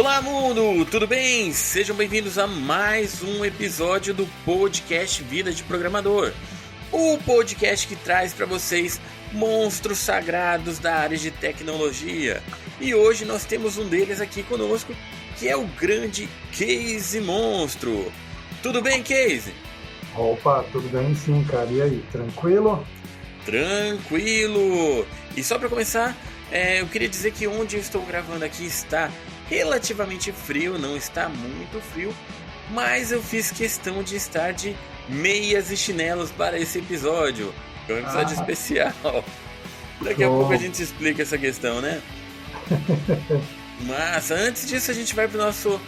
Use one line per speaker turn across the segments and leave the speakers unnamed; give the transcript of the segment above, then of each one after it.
Olá mundo, tudo bem? Sejam bem-vindos a mais um episódio do podcast Vida de Programador. O podcast que traz para vocês monstros sagrados da área de tecnologia. E hoje nós temos um deles aqui conosco, que é o grande Casey Monstro. Tudo bem, Casey?
Opa, tudo bem sim, cara. E aí, tranquilo?
Tranquilo! E só para começar, eu queria dizer que onde eu estou gravando aqui está relativamente frio, não está muito frio, mas eu fiz questão de estar de meias e chinelos para esse episódio. É um episódio especial. Daqui a pouco a gente explica essa questão, né? Mas antes disso a gente vai para o nosso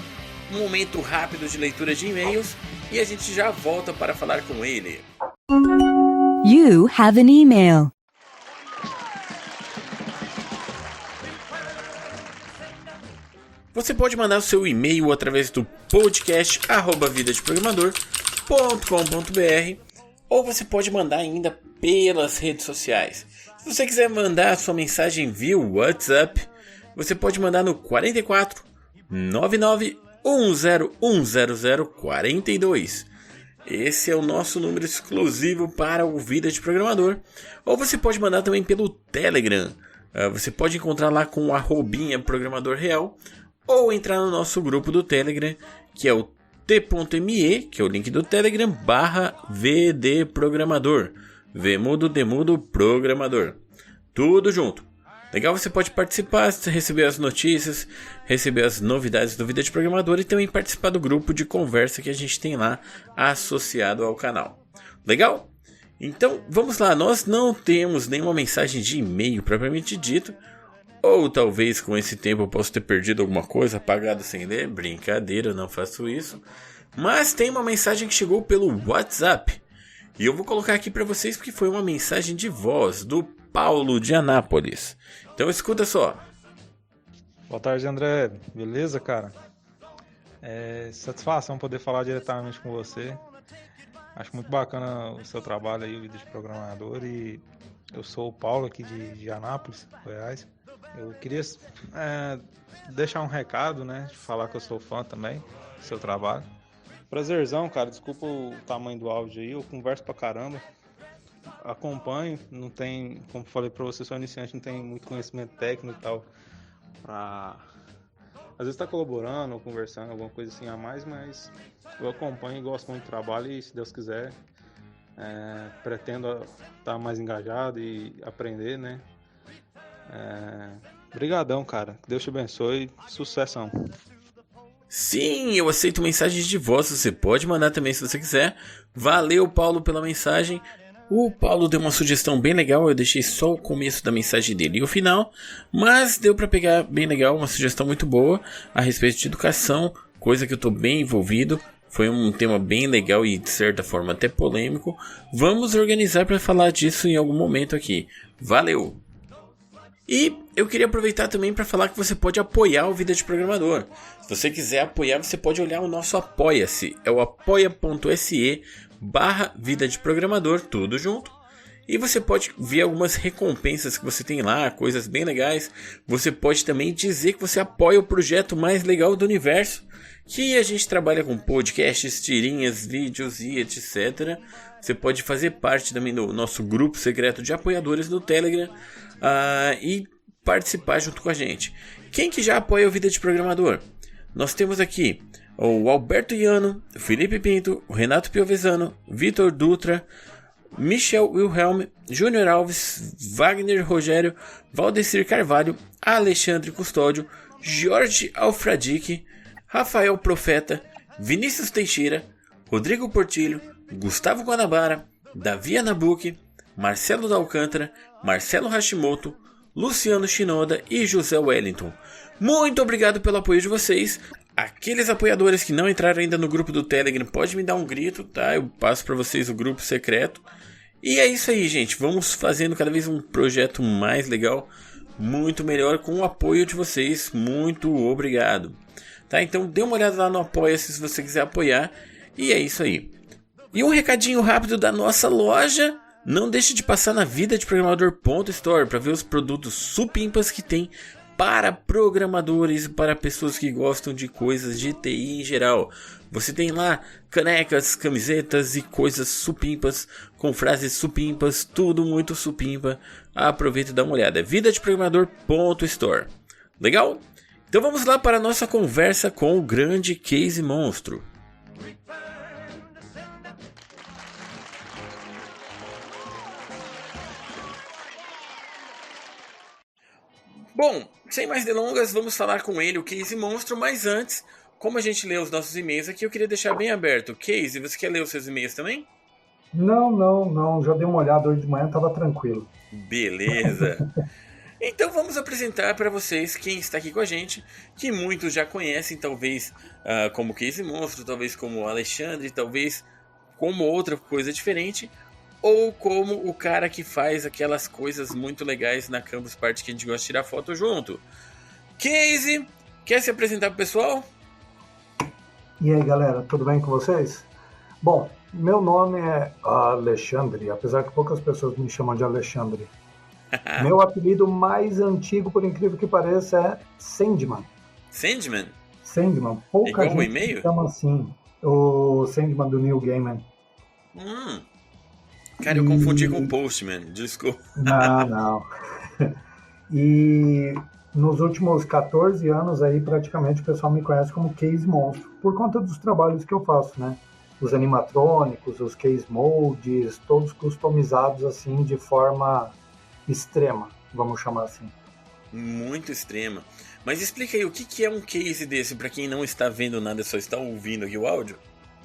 momento rápido de leitura de e-mails e a gente já volta para falar com ele.
You have an email.
Você pode mandar o seu e-mail através do podcast @vidadeprogramador.com.br ou você pode mandar ainda pelas redes sociais. Se você quiser mandar a sua mensagem via WhatsApp, você pode mandar no 44 99 10 42. Esse é o nosso número exclusivo para o Vida de Programador. Ou você pode mandar também pelo Telegram. Você pode encontrar lá com o @programadorreal. Ou entrar no nosso grupo do Telegram, que é o t.me, que é o link do Telegram, /vdprogramador. V mudo, D mudo, programador. Tudo junto. Legal, você pode participar, receber as notícias, receber as novidades do Vida de Programador e também participar do grupo de conversa que a gente tem lá associado ao canal. Legal? Então, vamos lá. Nós não temos nenhuma mensagem de e-mail propriamente dito. Ou talvez com esse tempo eu possa ter perdido alguma coisa, apagado sem ler. Brincadeira, eu não faço isso. Mas tem uma mensagem que chegou pelo WhatsApp. E eu vou colocar aqui para vocês porque foi uma mensagem de voz do Paulo de Anápolis. Então escuta só.
Boa tarde, André. Beleza, cara? Satisfação poder falar diretamente com você. Acho muito bacana o seu trabalho aí, o Vida de Programador. E eu sou o Paulo aqui de Anápolis, Goiás. Eu queria deixar um recado, né? Falar que eu sou fã também do seu trabalho. Prazerzão, cara. Desculpa o tamanho do áudio aí. Eu converso pra caramba. Acompanho. Não tem, como falei pra você, sou iniciante, não tem muito conhecimento técnico e tal. Às vezes tá colaborando ou conversando, alguma coisa assim a mais, mas eu acompanho e gosto muito do trabalho e, se Deus quiser, pretendo estar mais engajado e aprender, né? Brigadão, cara. Que Deus te abençoe. Sucessão.
Sim, eu aceito mensagens de voz. Você pode mandar também se você quiser. Valeu, Paulo, pela mensagem. O Paulo deu uma sugestão bem legal. Eu deixei só o começo da mensagem dele e o final, mas deu pra pegar bem legal. Uma sugestão muito boa a respeito de educação, coisa que eu tô bem envolvido. Foi um tema bem legal e de certa forma até polêmico. Vamos organizar para falar disso em algum momento aqui. Valeu! E eu queria aproveitar também para falar que você pode apoiar o Vida de Programador. Se você quiser apoiar, você pode olhar o nosso Apoia-se. É o apoia.se/Vida de Programador, tudo junto. E você pode ver algumas recompensas que você tem lá, coisas bem legais. Você pode também dizer que você apoia o projeto mais legal do universo, que a gente trabalha com podcasts, tirinhas, vídeos e etc. Você pode fazer parte também do nosso grupo secreto de apoiadores no Telegram e participar junto com a gente. Quem que já apoia o Vida de Programador? Nós temos aqui o Alberto Iano, o Felipe Pinto, o Renato Piovesano, Vitor Dutra, Michel Wilhelm, Júnior Alves, Wagner Rogério, Valdecir Carvalho, Alexandre Custódio, Jorge Alfradique, Rafael Profeta, Vinícius Teixeira, Rodrigo Portilho, Gustavo Guanabara, Davi Anabuque, Marcelo da Alcântara, Marcelo Hashimoto, Luciano Shinoda e José Wellington. Muito obrigado pelo apoio de vocês. Aqueles apoiadores que não entraram ainda no grupo do Telegram, pode me dar um grito, tá? Eu passo para vocês o grupo secreto. E é isso aí, gente. Vamos fazendo cada vez um projeto mais legal, muito melhor com o apoio de vocês. Muito obrigado. Tá? Então dê uma olhada lá no Apoia-se se você quiser apoiar. E é isso aí. E um recadinho rápido da nossa loja. Não deixe de passar na vidadeprogramador.store para ver os produtos supimpas que tem para programadores, para pessoas que gostam de coisas de TI em geral. Você tem lá canecas, camisetas e coisas supimpas, com frases supimpas, tudo muito supimpa. Aproveita e dá uma olhada. vidadeprogramador.store. Legal? Então vamos lá para a nossa conversa com o grande Case Monstro. Bom, sem mais delongas, vamos falar com ele, o Case Monstro, mas antes, como a gente lê os nossos e-mails aqui, eu queria deixar bem aberto. Case, você quer ler os seus e-mails também?
Não, já dei uma olhada hoje de manhã, tava tranquilo.
Beleza. Então vamos apresentar para vocês quem está aqui com a gente, que muitos já conhecem, talvez como Case Monstro, talvez como Alexandre, talvez como outra coisa diferente, ou como o cara que faz aquelas coisas muito legais na Campus Party que a gente gosta de tirar foto junto. Case, quer se apresentar pro pessoal?
E aí, galera, tudo bem com vocês? Bom, meu nome é Alexandre, apesar que poucas pessoas me chamam de Alexandre. Meu apelido mais antigo, por incrível que pareça, é Sandman.
Sandman?
Sandman. Pouca
Igual
gente
o e-mail?
me chama assim. O Sandman do Neil Gaiman.
Cara, eu confundi com Postman, desculpa.
Não. E nos últimos 14 anos aí, praticamente, o pessoal me conhece como Case Monstro, por conta dos trabalhos que eu faço, né? Os animatrônicos, os case molds, todos customizados assim de forma extrema, vamos chamar assim.
Muito extrema. Mas explica aí, o que é um case desse, para quem não está vendo nada, só está ouvindo aqui o áudio?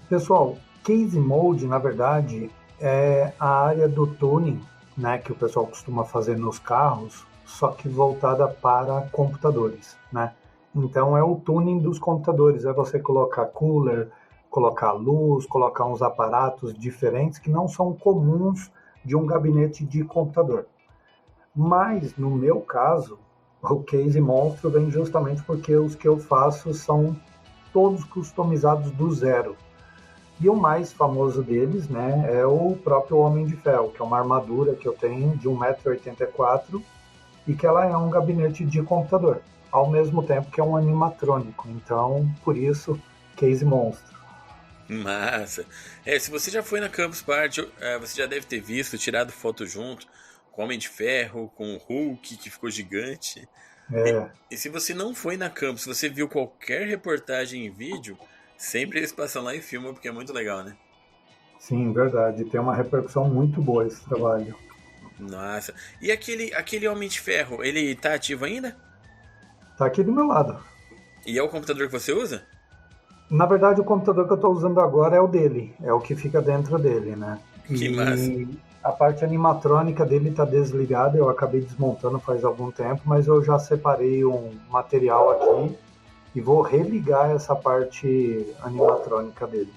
Pessoal, case mold, na verdade, é a área do tuning, né, que o pessoal costuma fazer nos carros, só que voltada para computadores, né? Então é o tuning dos computadores, é você colocar cooler, colocar luz, colocar uns aparatos diferentes que não são comuns de um gabinete de computador. Mas, no meu caso, o Case Monstro vem justamente porque os que eu faço são todos customizados do zero. E o mais famoso deles, né, é o próprio Homem de Ferro, que é uma armadura que eu tenho de 1,84 m e que ela é um gabinete de computador, ao mesmo tempo que é um animatrônico. Então, por isso, Case Monstro.
Massa. Se você já foi na Campus Party, você já deve ter visto, tirado foto junto com o Homem de Ferro, com o Hulk, que ficou gigante. E se você não foi na Campus, você viu qualquer reportagem em vídeo, sempre eles passam lá e filmam, porque é muito legal, né?
Sim, verdade. Tem uma repercussão muito boa esse trabalho.
Nossa. E aquele Homem de Ferro, ele tá ativo ainda?
Tá aqui do meu lado.
E é o computador que você usa?
Na verdade, o computador que eu estou usando agora é o dele. É o que fica dentro dele, né?
Que massa.
A parte animatrônica dele está desligada. Eu acabei desmontando faz algum tempo, mas eu já separei um material aqui e vou religar essa parte animatrônica dele.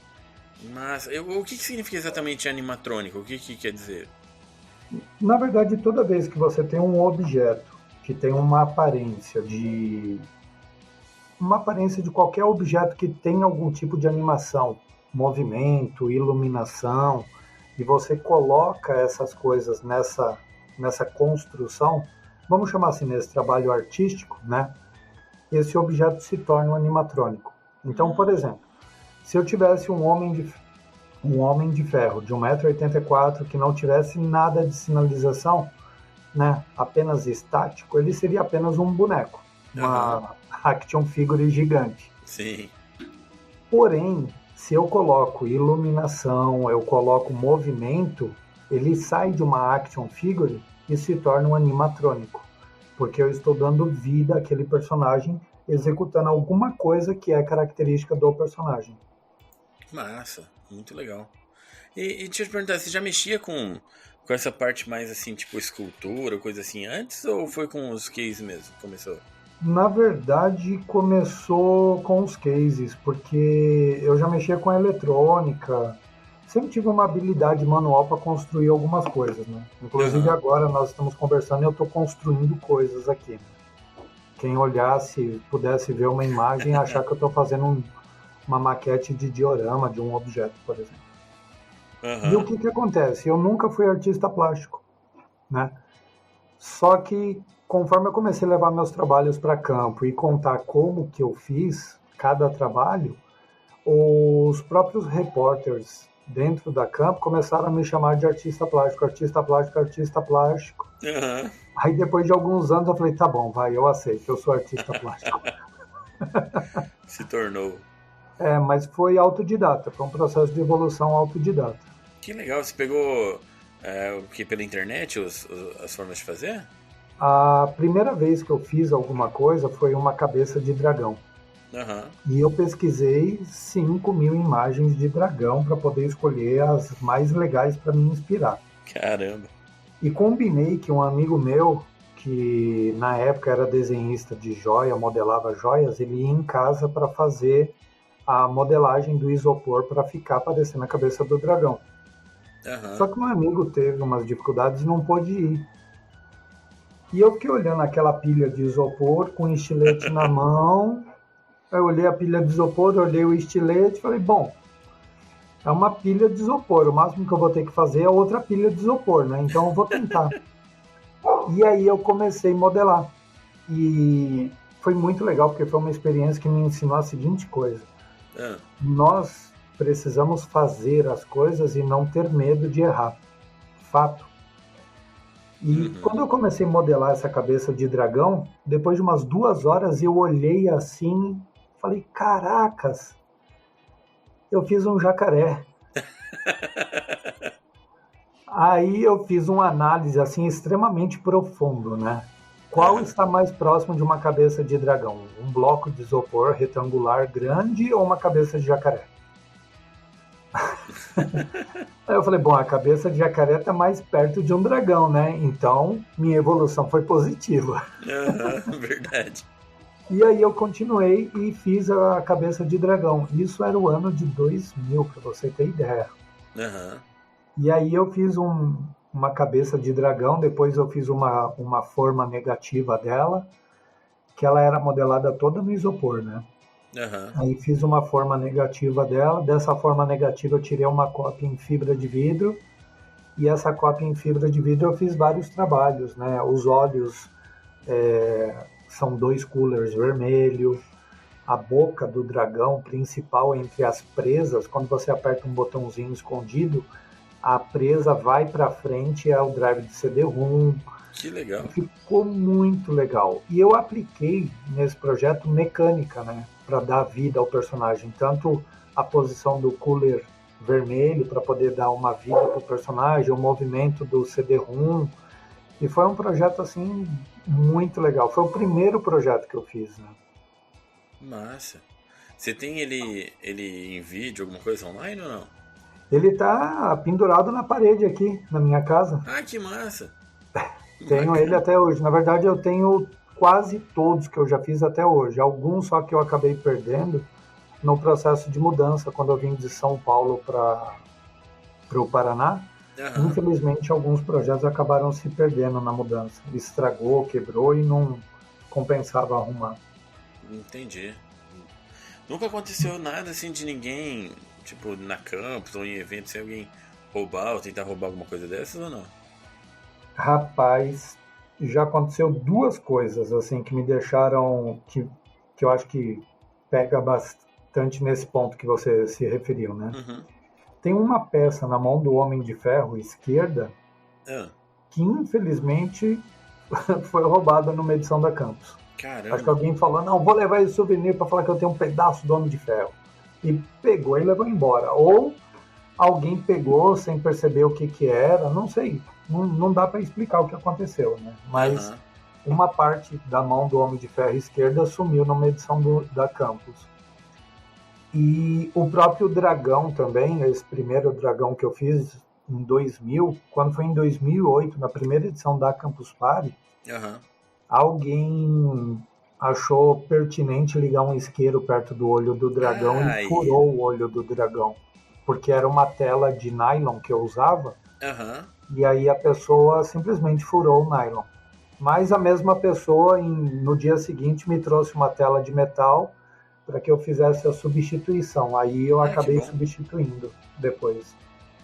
Mas o que significa exatamente animatrônico? O que quer dizer?
Na verdade, toda vez que você tem um objeto que tem uma aparência de qualquer objeto que tem algum tipo de animação, movimento, iluminação, e você coloca essas coisas nessa construção, vamos chamar assim, nesse trabalho artístico, né? Esse objeto se torna um animatrônico. Então, por exemplo, se eu tivesse um homem de ferro de 1,84 m que não tivesse nada de sinalização, né, apenas estático, ele seria apenas um boneco, uma action figure gigante.
Sim.
Porém, se eu coloco iluminação, eu coloco movimento, ele sai de uma action figure e se torna um animatrônico, porque eu estou dando vida àquele personagem executando alguma coisa que é característica do personagem.
Massa, muito legal. E deixa eu te perguntar, você já mexia com essa parte mais assim, tipo escultura, coisa assim, antes, ou foi com os cases mesmo? Começou?
Na verdade, começou com os cases, porque eu já mexia com a eletrônica, sempre tive uma habilidade manual para construir algumas coisas, né? Inclusive agora nós estamos conversando e eu estou construindo coisas aqui. Quem olhasse, pudesse ver uma imagem e achar que eu estou fazendo uma maquete de diorama de um objeto, por exemplo. E o que acontece? Eu nunca fui artista plástico, né? Só que conforme eu comecei a levar meus trabalhos para campo e contar como que eu fiz cada trabalho, os próprios repórteres dentro da campo começaram a me chamar de artista plástico, artista plástico, artista plástico.
Aham.
Aí depois de alguns anos eu falei, tá bom, vai, eu aceito, eu sou artista plástico.
Se tornou.
Mas foi autodidata, foi um processo de evolução autodidata.
Que legal, você pegou o que pela internet as formas de fazer?
A primeira vez que eu fiz alguma coisa foi uma cabeça de dragão.
Aham.
E eu pesquisei 5.000 imagens de dragão para poder escolher as mais legais para me inspirar.
Caramba.
E combinei que um amigo meu, que na época era desenhista de joia, modelava joias, ele ia em casa para fazer a modelagem do isopor para ficar parecendo a cabeça do dragão.
Aham.
Só que meu amigo teve umas dificuldades e não pôde ir. E eu fiquei olhando aquela pilha de isopor com estilete na mão. Eu olhei a pilha de isopor, olhei o estilete e falei, bom, é uma pilha de isopor, o máximo que eu vou ter que fazer é outra pilha de isopor, né? Então eu vou tentar. E aí eu comecei a modelar. E foi muito legal, porque foi uma experiência que me ensinou a seguinte coisa. Nós precisamos fazer as coisas e não ter medo de errar. Fato. E quando eu comecei a modelar essa cabeça de dragão, depois de umas 2 horas eu olhei assim, falei, caracas, eu fiz um jacaré. Aí eu fiz uma análise assim extremamente profundo, né? Qual está mais próximo de uma cabeça de dragão? Um bloco de isopor retangular grande ou uma cabeça de jacaré? Aí eu falei, bom, a cabeça de jacaré está mais perto de um dragão, né? Então, minha evolução foi positiva.
Verdade.
E aí eu continuei e fiz a cabeça de dragão. Isso era o ano de 2000, para você ter ideia. E aí eu fiz uma cabeça de dragão, depois eu fiz uma forma negativa dela, que ela era modelada toda no isopor, né? Aí fiz uma forma negativa dela, dessa forma negativa eu tirei uma cópia em fibra de vidro, e essa cópia em fibra de vidro eu fiz vários trabalhos, né? Os olhos são 2 coolers vermelho, a boca do dragão principal entre as presas, quando você aperta um botãozinho escondido, a presa vai para frente, é o drive de CD-ROM.
Que legal.
Ficou muito legal. E eu apliquei nesse projeto mecânica, né? Para dar vida ao personagem. Tanto a posição do cooler vermelho, para poder dar uma vida para o personagem, o movimento do CD-ROM. E foi um projeto, assim, muito legal. Foi o primeiro projeto que eu fiz, né?
Massa. Você tem ele em vídeo, alguma coisa online ou não?
Ele tá pendurado na parede aqui, na minha casa.
Ah, que massa.
Tenho ele até hoje. Na verdade, eu tenho quase todos que eu já fiz até hoje. Alguns só que eu acabei perdendo no processo de mudança, quando eu vim de São Paulo para o Paraná. Infelizmente, alguns projetos acabaram se perdendo na mudança. Estragou, quebrou e não compensava arrumar.
Entendi. Nunca aconteceu nada assim de ninguém, tipo, na campus ou em eventos, sem alguém roubar ou tentar roubar alguma coisa dessas ou não?
Rapaz, já aconteceu 2 coisas assim que me deixaram, que eu acho que pega bastante nesse ponto que você se referiu, né? Tem uma peça na mão do Homem de Ferro esquerda que infelizmente foi roubada numa edição da Campus.
Caramba.
Acho que alguém falou, não, vou levar esse souvenir para falar que eu tenho um pedaço do Homem de Ferro. E pegou e levou embora. Ou alguém pegou sem perceber o que era, não sei. Não dá para explicar o que aconteceu, né? Mas uma parte da mão do Homem de Ferro esquerda sumiu numa edição da Campus. E o próprio dragão também, esse primeiro dragão que eu fiz em 2000, quando foi em 2008, na primeira edição da Campus Party, alguém achou pertinente ligar um isqueiro perto do olho do dragão e furou o olho do dragão. Porque era uma tela de nylon que eu usava, e aí a pessoa simplesmente furou o nylon. Mas a mesma pessoa, no dia seguinte, me trouxe uma tela de metal para que eu fizesse a substituição. Aí eu acabei substituindo depois.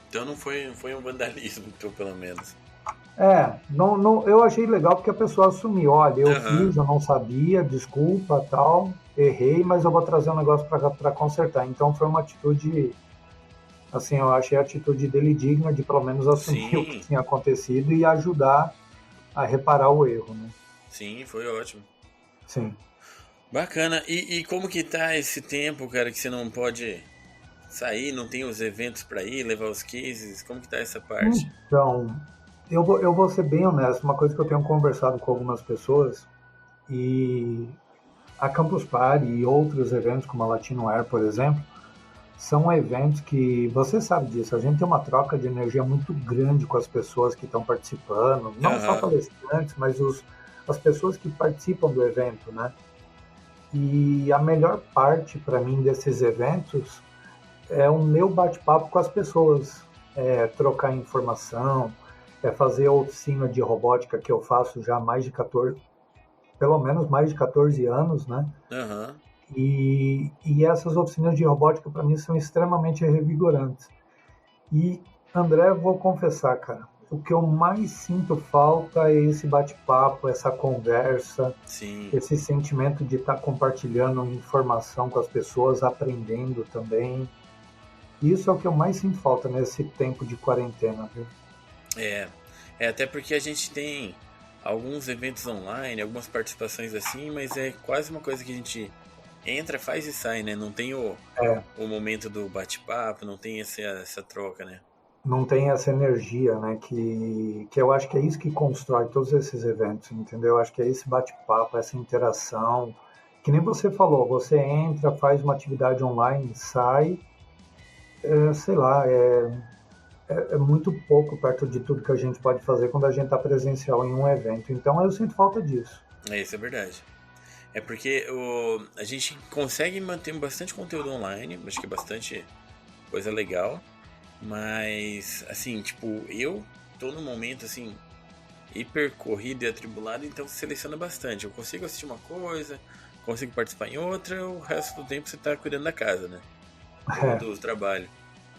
Então não foi um vandalismo, então, pelo menos.
Eu achei legal porque a pessoa assumiu, olha, eu
Aham.
fiz, eu não sabia, desculpa, tal, errei, mas eu vou trazer um negócio para consertar. Então foi uma atitude, assim, eu achei a atitude dele digna de pelo menos assumir o que
Sim,
tinha acontecido e ajudar a reparar o erro, né?
sim, foi ótimo.
Sim.
Bacana. E como que tá esse tempo, cara, que você não pode sair, não tem os eventos pra ir, levar os cases? Como que tá essa parte?
Então, eu vou ser bem honesto, uma coisa que eu tenho conversado com algumas pessoas e a Campus Party e outros eventos como a Latino Air, por exemplo, são eventos que, você sabe disso, a gente tem uma troca de energia muito grande com as pessoas que estão participando, não só
Aham.
palestrantes, mas as pessoas que participam do evento, né? E a melhor parte para mim desses eventos é o meu bate-papo com as pessoas, é trocar informação, é fazer a oficina de robótica que eu faço já há mais de 14, pelo menos mais de 14 anos, né?
Aham.
E essas oficinas de robótica para mim são extremamente revigorantes. E, André, vou confessar, cara, o que eu mais sinto falta é esse bate-papo, essa conversa,
Sim.
esse sentimento de estar compartilhando informação com as pessoas, aprendendo também. Isso é o que eu mais sinto falta nesse tempo de quarentena, viu?
É. É até porque a gente tem alguns eventos online, algumas participações assim, mas é quase uma coisa que a gente entra, faz e sai, né? Não tem
É,
o momento do bate-papo, não tem essa troca, né?
não tem essa energia, né? Que eu acho que é isso que constrói todos esses eventos, entendeu? Eu acho que é esse bate-papo, essa interação. Que nem você falou, você entra, faz uma atividade online, sai, sei lá, é muito pouco perto de tudo que a gente pode fazer quando a gente está presencial em um evento. Então eu sinto falta disso.
É, isso é verdade. É porque a gente consegue manter bastante conteúdo online, acho que é bastante coisa legal, mas assim, tipo, eu tô num momento assim, hiper corrido e atribulado, então seleciona bastante. Eu consigo assistir uma coisa, consigo participar em outra, o resto do tempo você tá cuidando da casa, né? Ou
É,
do trabalho.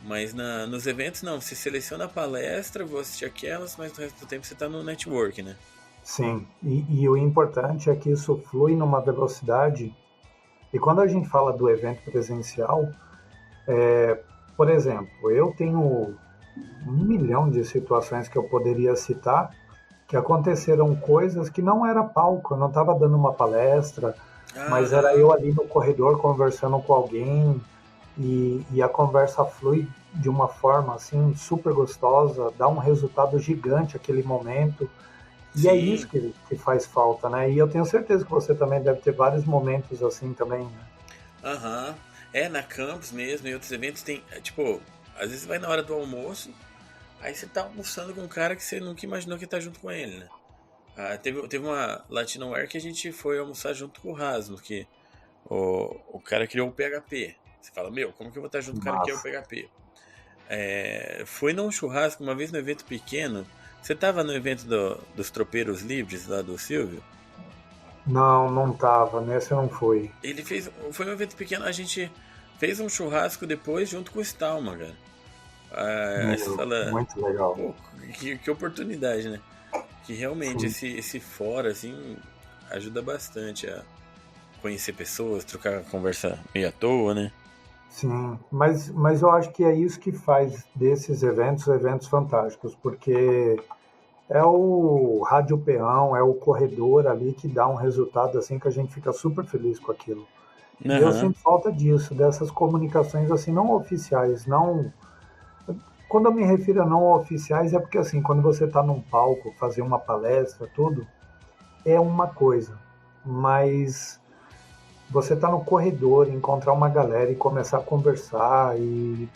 Mas nos eventos não, você seleciona a palestra, vou assistir aquelas, mas no resto do tempo você tá no network, né?
sim. E o importante é que isso flui numa velocidade. E quando a gente fala do evento presencial, por exemplo, eu tenho 1 milhão de situações que eu poderia citar que aconteceram coisas que não era palco, eu não estava dando uma palestra, mas era
Aham,
eu ali no corredor conversando com alguém e a conversa flui de uma forma assim super gostosa, dá um resultado gigante aquele momento. E é isso
sim,
que faz falta, né? E eu tenho certeza que você também deve ter vários momentos assim também, né?
aham. É, na campus mesmo, em outros eventos tem, tipo, às vezes vai na hora do almoço, aí você tá almoçando com um cara que você nunca imaginou que tá junto com ele, né? Ah, teve uma Latinoware que a gente foi almoçar junto com o Rasmus, que o cara criou o PHP. Você fala, meu, como que eu vou estar junto com o cara que criou o
Massa.
PHP? Foi num churrasco, uma vez no evento pequeno. Você tava no evento dos tropeiros livres lá do Silvio?
Não, não tava, nesse não foi.
Ele fez. Foi um evento pequeno, a gente fez um churrasco depois junto com o Stallman, cara. Aí você
Meu,
fala,
muito legal.
pô, que oportunidade, né? Que realmente
Sim,
esse fora, assim, ajuda bastante a conhecer pessoas, trocar conversa meio à toa, né?
sim. Mas eu acho que é isso que faz desses eventos fantásticos, porque é o rádio peão, é o corredor ali que dá um resultado assim que a gente fica super feliz com aquilo. E eu
Aham,
sinto falta disso, dessas comunicações assim não oficiais, não. Quando eu me refiro a não oficiais é porque assim, quando você está num palco, fazer uma palestra, tudo, é uma coisa. Mas você está no corredor, encontrar uma galera e começar a conversar e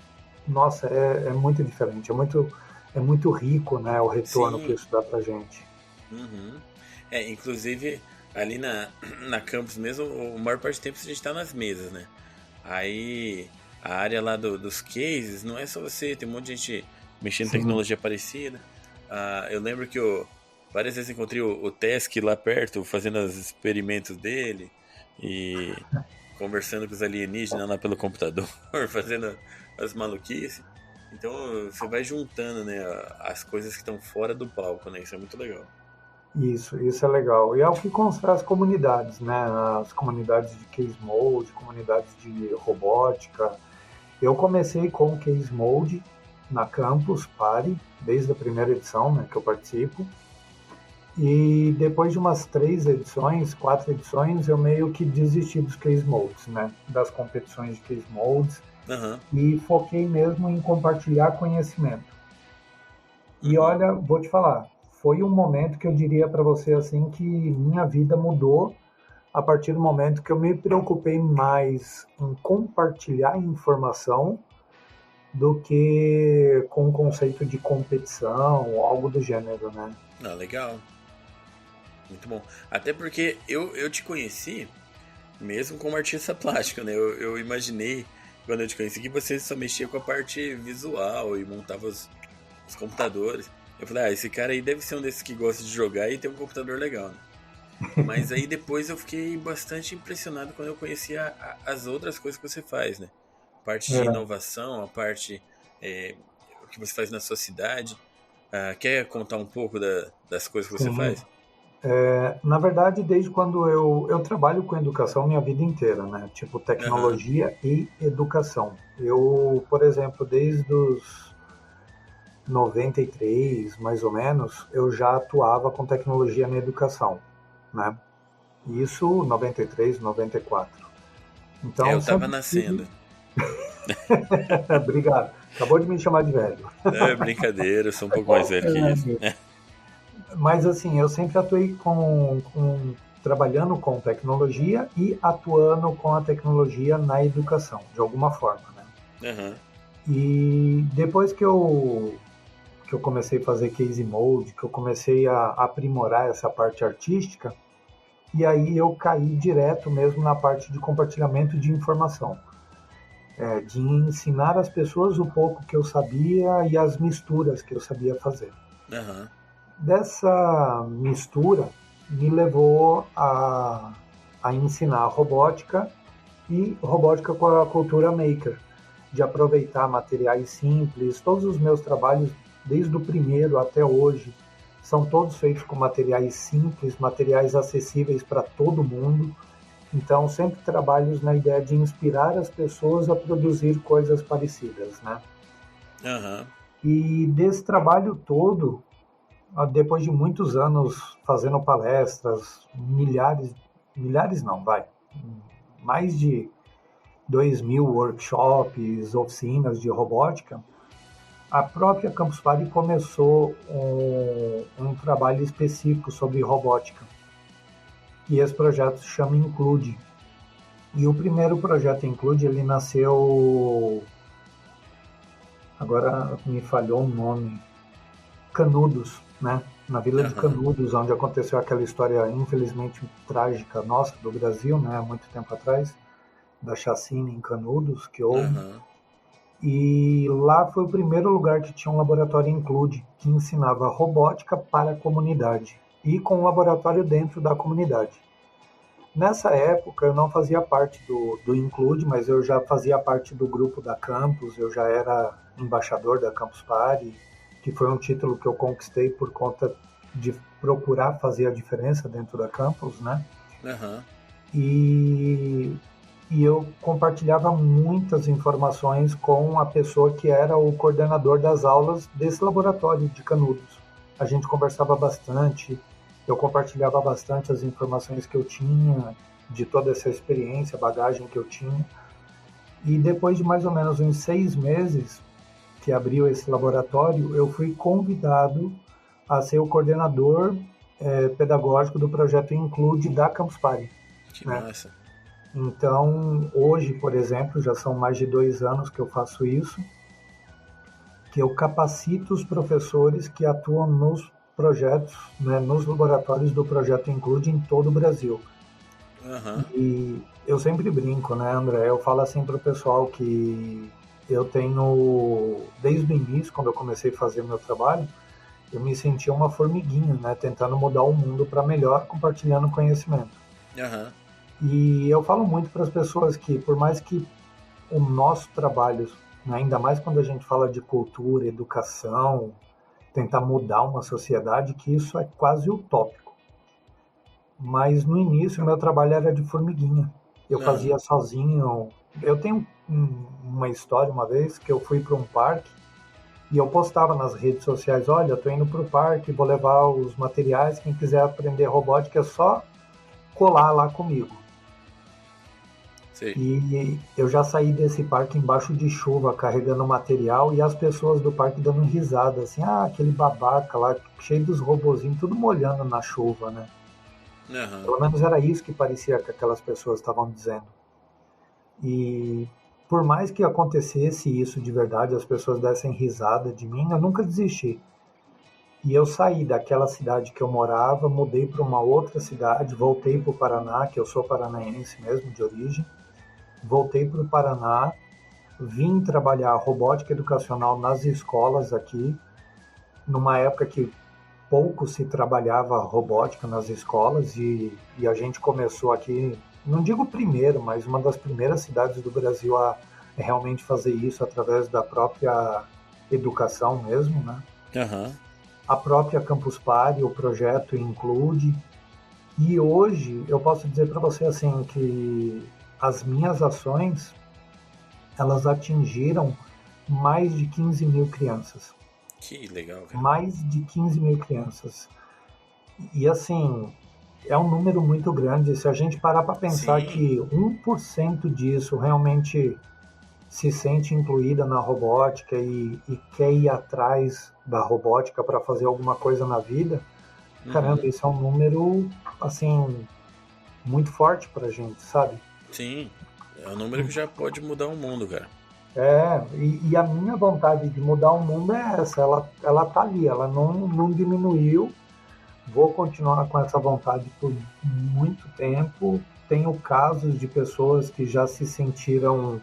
nossa, é muito diferente, é muito rico, né, o retorno que
sim.
isso dá pra gente.
Uhum. É, inclusive, ali na campus mesmo, o maior parte do tempo a gente tá nas mesas, né? Aí, a área lá dos cases, não é só você, tem um monte de gente mexendo em
Sim,
tecnologia parecida. Ah, eu lembro que eu várias vezes encontrei o Tesk lá perto, fazendo os experimentos dele e conversando com os alienígenas lá pelo computador, fazendo as maluquices. Então você vai juntando, né, as coisas que estão fora do palco, né? Isso é muito legal.
Isso é legal. E é o que constrói as comunidades, né? As comunidades de Case Mode, comunidades de robótica. Eu comecei com o Case Mode na Campus Party, desde a primeira edição, né, que eu participo. E depois de umas 4 edições, eu meio que desisti dos Case Modes, né? Das competições de Case Modes.
Aham.
E foquei mesmo em compartilhar conhecimento. E olha, vou te falar, foi um momento que eu diria para você assim que minha vida mudou a partir do momento que eu me preocupei mais em compartilhar informação do que com o conceito de competição ou algo do gênero, né?
Ah, legal. Muito bom. Até porque eu te conheci mesmo como artista plástico, né? Eu imaginei, quando eu te conheci, que você só mexia com a parte visual e montava os computadores. Eu falei, esse cara aí deve ser um desses que gosta de jogar e tem um computador legal, né? Mas aí depois eu fiquei bastante impressionado quando eu conheci as outras coisas que você faz, né? A parte de inovação, a parte o que você faz na sua cidade. Quer contar um pouco das coisas que você faz?
Na verdade, desde quando eu trabalho com educação minha vida inteira, né? Tipo, tecnologia e educação. Eu, por exemplo, desde os 93, mais ou menos, eu já atuava com tecnologia na educação, né? Isso 93, 94. Então,
eu tava nascendo.
Obrigado. Acabou de me chamar de velho.
Não, é brincadeira, eu sou um pouco mais velho que isso.
Mas assim, eu sempre atuei trabalhando com tecnologia e atuando com a tecnologia na educação, de alguma forma, né? E depois que eu comecei a fazer Case Mode, que eu comecei a aprimorar essa parte artística, e aí eu caí direto mesmo na parte de compartilhamento de informação. De ensinar as pessoas o pouco que eu sabia e as misturas que eu sabia fazer. Dessa mistura me levou a ensinar robótica e robótica com a cultura maker, de aproveitar materiais simples. Todos os meus trabalhos, desde o primeiro até hoje, são todos feitos com materiais simples, materiais acessíveis para todo mundo. Então, sempre trabalho na ideia de inspirar as pessoas a produzir coisas parecidas, né? E desse trabalho todo, depois de muitos anos fazendo palestras, mais de 2.000 workshops, oficinas de robótica, a própria Campus Party começou um trabalho específico sobre robótica. E esse projeto se chama Include. E o primeiro projeto Include, ele nasceu... Agora me falhou o nome. Canudos, né? Na Vila de Canudos, onde aconteceu aquela história, infelizmente, trágica nossa, do Brasil, né? Há muito tempo atrás, da chacina em Canudos, que houve. E lá foi o primeiro lugar que tinha um laboratório Include, que ensinava robótica para a comunidade, e com um laboratório dentro da comunidade. Nessa época, eu não fazia parte do Include, mas eu já fazia parte do grupo da Campus, eu já era embaixador da Campus Party, que foi um título que eu conquistei por conta de procurar fazer a diferença dentro da Campus, né? E eu compartilhava muitas informações com a pessoa que era o coordenador das aulas desse laboratório de Canudos. A gente conversava bastante, eu compartilhava bastante as informações que eu tinha, de toda essa experiência, bagagem que eu tinha. E depois de mais ou menos uns 6 meses que abriu esse laboratório, eu fui convidado a ser o coordenador pedagógico do projeto Include da Campus Party.
Que massa!
Então, hoje, por exemplo, já são mais de 2 anos que eu faço isso, que eu capacito os professores que atuam nos projetos, né, nos laboratórios do projeto Include em todo o Brasil. E eu sempre brinco, né, André? Eu falo assim para o pessoal que eu tenho, desde o início, quando eu comecei a fazer meu trabalho, eu me sentia uma formiguinha, né, tentando mudar o mundo para melhor, compartilhando conhecimento. E eu falo muito para as pessoas que, por mais que o nosso trabalho né? Ainda mais quando a gente fala de cultura, educação, tentar mudar uma sociedade, que isso é quase utópico. Mas no início, meu trabalho era de formiguinha. Eu fazia sozinho. Eu tenho uma história, uma vez, que eu fui para um parque e eu postava nas redes sociais, olha, eu estou indo para o parque, vou levar os materiais, quem quiser aprender robótica é só colar lá comigo.
Sim.
E eu já saí desse parque embaixo de chuva, carregando material, e as pessoas do parque dando risada, assim, aquele babaca lá, cheio dos robozinhos, tudo molhando na chuva, né? Pelo menos era isso que parecia que aquelas pessoas estavam dizendo. E por mais que acontecesse isso de verdade, as pessoas dessem risada de mim, eu nunca desisti. E eu saí daquela cidade que eu morava, mudei para uma outra cidade, voltei para o Paraná, que eu sou paranaense mesmo, de origem. Voltei para o Paraná, vim trabalhar robótica educacional nas escolas aqui, numa época que pouco se trabalhava robótica nas escolas, e a gente começou aqui, não digo primeiro, mas uma das primeiras cidades do Brasil a realmente fazer isso através da própria educação mesmo, né? A própria Campus Party, o projeto Include. E hoje eu posso dizer para você assim que as minhas ações, elas atingiram mais de 15 mil crianças.
Que legal, cara.
Mais de 15 mil crianças. E assim, é um número muito grande. Se a gente parar para pensar que 1% disso realmente se sente incluída na robótica e quer ir atrás da robótica para fazer alguma coisa na vida, caramba, isso é um número, assim, muito forte pra gente, sabe?
Sim, é um número que já pode mudar o mundo, cara.
E a minha vontade de mudar o mundo é essa, ela tá ali, ela não diminuiu. Vou continuar com essa vontade por muito tempo. Tenho casos de pessoas que já se sentiram,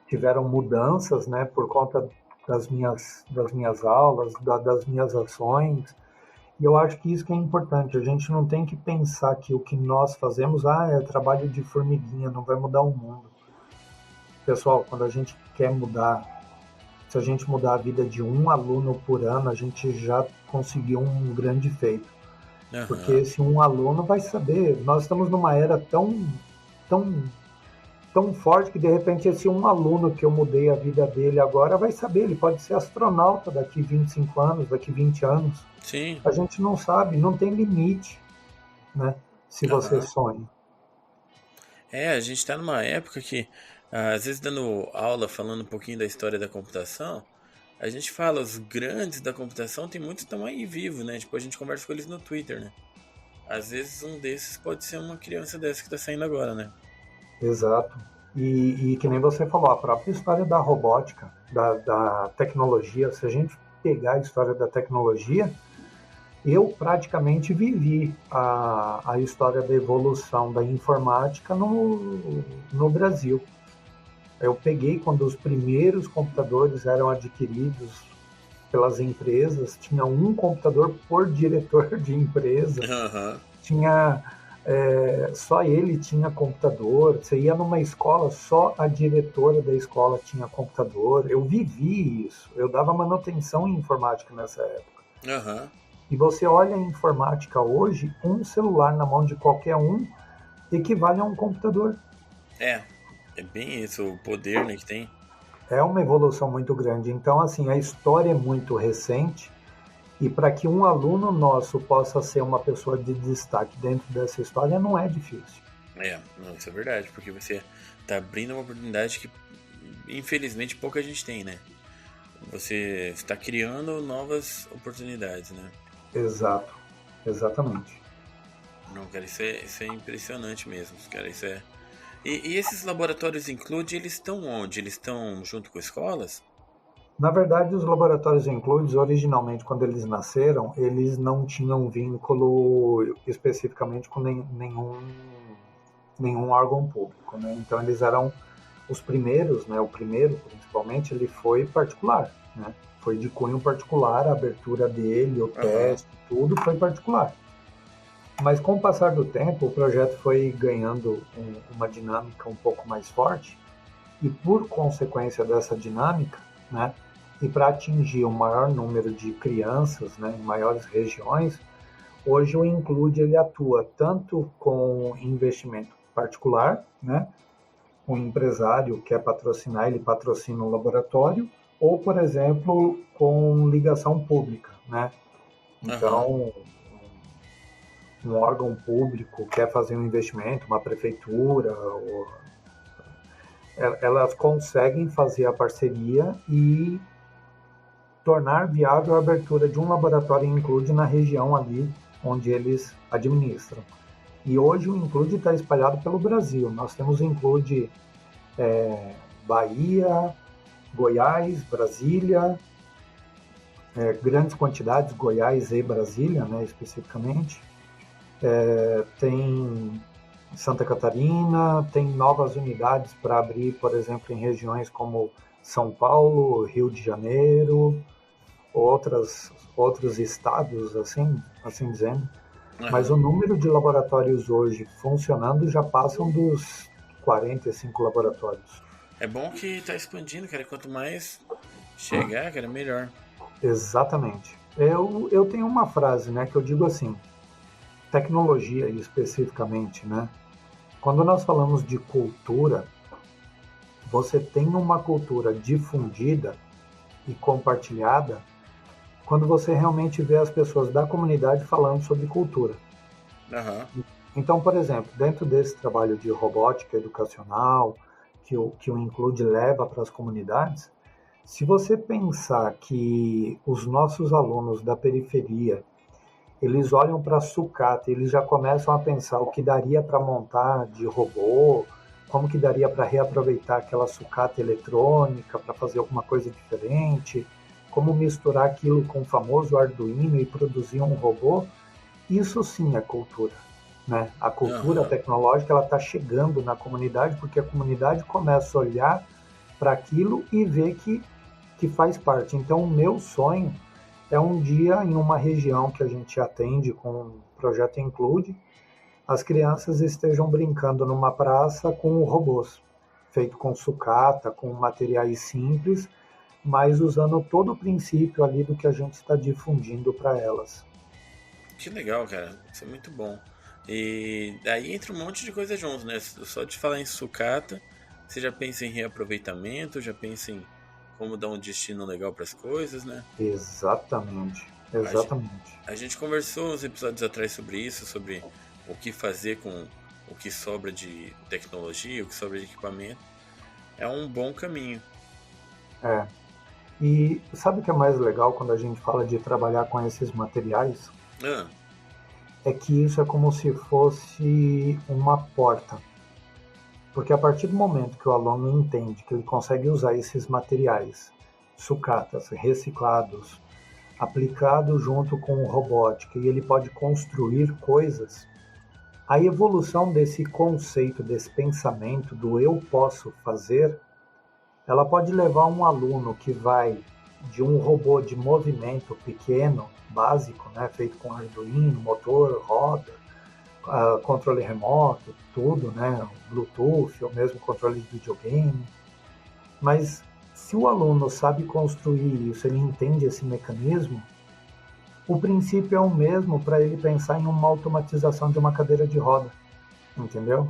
tiveram mudanças, né, por conta das minhas aulas, das minhas ações. E eu acho que isso que é importante. A gente não tem que pensar que o que nós fazemos é trabalho de formiguinha, não vai mudar o mundo. Pessoal, quando a gente quer mudar, se a gente mudar a vida de um aluno por ano, a gente já conseguiu um grande feito. Porque esse um aluno vai saber. Nós estamos numa era tão forte que, de repente, esse um aluno que eu mudei a vida dele agora vai saber. Ele pode ser astronauta daqui 25 anos, daqui 20 anos.
Sim.
A gente não sabe, não tem limite, né? Se você sonha.
A gente está numa época que, às vezes, dando aula, falando um pouquinho da história da computação, a gente fala, os grandes da computação, tem muitos que estão aí vivos, né? Tipo, a gente conversa com eles no Twitter, né? Às vezes um desses pode ser uma criança dessa que está saindo agora, né?
Exato. E que nem você falou, a própria história da robótica, da tecnologia, se a gente pegar a história da tecnologia, eu praticamente vivi a história da evolução da informática no Brasil. Eu peguei quando os primeiros computadores eram adquiridos pelas empresas, tinha um computador por diretor de empresa, tinha... só ele tinha computador. Você ia numa escola, só a diretora da escola tinha computador. Eu vivi isso, eu dava manutenção em informática nessa época. E você olha a informática hoje, um celular na mão de qualquer um equivale a um computador.
É bem isso, o poder, né, que tem.
É uma evolução muito grande. Então, assim, a história é muito recente. E para que um aluno nosso possa ser uma pessoa de destaque dentro dessa história, não é difícil.
Não, isso é verdade, porque você está abrindo uma oportunidade que, infelizmente, pouca gente tem, né? Você está criando novas oportunidades, né?
Exato, exatamente.
Não, cara, isso é impressionante mesmo, cara, isso é... E esses laboratórios Include, eles estão onde? Eles estão junto com escolas?
Na verdade, os laboratórios Includes, originalmente, quando eles nasceram, eles não tinham vínculo especificamente com nenhum órgão público, né? Então, eles eram os primeiros, né? O primeiro, principalmente, ele foi particular, né? Foi de cunho particular, a abertura dele, o teste, tudo foi particular. Mas com o passar do tempo, o projeto foi ganhando uma dinâmica um pouco mais forte, E por consequência dessa dinâmica, né, e para atingir um maior número de crianças, né, em maiores regiões, hoje o Include ele atua tanto com investimento particular, né, um empresário quer patrocinar, ele patrocina um laboratório, ou, por exemplo, com ligação pública, né? Então, um órgão público quer fazer um investimento, uma prefeitura, elas conseguem fazer a parceria e tornar viável a abertura de um laboratório Include na região ali onde eles administram. E hoje o Include está espalhado pelo Brasil. Nós temos o Include Bahia, Goiás, Brasília, grandes quantidades, Goiás e Brasília, né, especificamente. Tem Santa Catarina, tem novas unidades para abrir, por exemplo, em regiões como São Paulo, Rio de Janeiro, outros estados, assim dizendo. Mas o número de laboratórios hoje funcionando já passam dos 45 laboratórios.
É bom que está expandindo, cara. Quanto mais chegar, cara, melhor.
Exatamente. Eu tenho uma frase, né, que eu digo assim, tecnologia especificamente, né? Quando nós falamos de cultura, você tem uma cultura difundida e compartilhada quando você realmente vê as pessoas da comunidade falando sobre cultura. Então, por exemplo, dentro desse trabalho de robótica educacional que o Include leva para as comunidades, se você pensar que os nossos alunos da periferia, eles olham para a sucata, eles já começam a pensar o que daria para montar de robô, como que daria para reaproveitar aquela sucata eletrônica para fazer alguma coisa diferente, como misturar aquilo com o famoso Arduino e produzir um robô, isso sim é cultura. Né? A cultura tecnológica está chegando na comunidade porque a comunidade começa a olhar para aquilo e ver que faz parte. Então, o meu sonho é um dia em uma região que a gente atende com o projeto Include, as crianças estejam brincando numa praça com robôs, feito com sucata, com materiais simples, mas usando todo o princípio ali do que a gente está difundindo para elas.
Que legal, cara. Isso é muito bom. E daí entra um monte de coisa junto, né? Só de falar em sucata, você já pensa em reaproveitamento, já pensa em como dar um destino legal para as coisas, né?
Exatamente.
A gente conversou uns episódios atrás sobre isso, sobre o que fazer com o que sobra de tecnologia, o que sobra de equipamento. É um bom caminho.
E sabe o que é mais legal quando a gente fala de trabalhar com esses materiais? É que isso é como se fosse uma porta. Porque a partir do momento que o aluno entende que ele consegue usar esses materiais, sucatas, reciclados, aplicados junto com robótica, e ele pode construir coisas, a evolução desse conceito, desse pensamento do eu posso fazer, ela pode levar um aluno que vai de um robô de movimento pequeno, básico, né, feito com Arduino, motor, roda, controle remoto, tudo, né, Bluetooth, ou mesmo controle de videogame. Mas se o aluno sabe construir isso, ele entende esse mecanismo, o princípio é o mesmo para ele pensar em uma automatização de uma cadeira de roda, entendeu?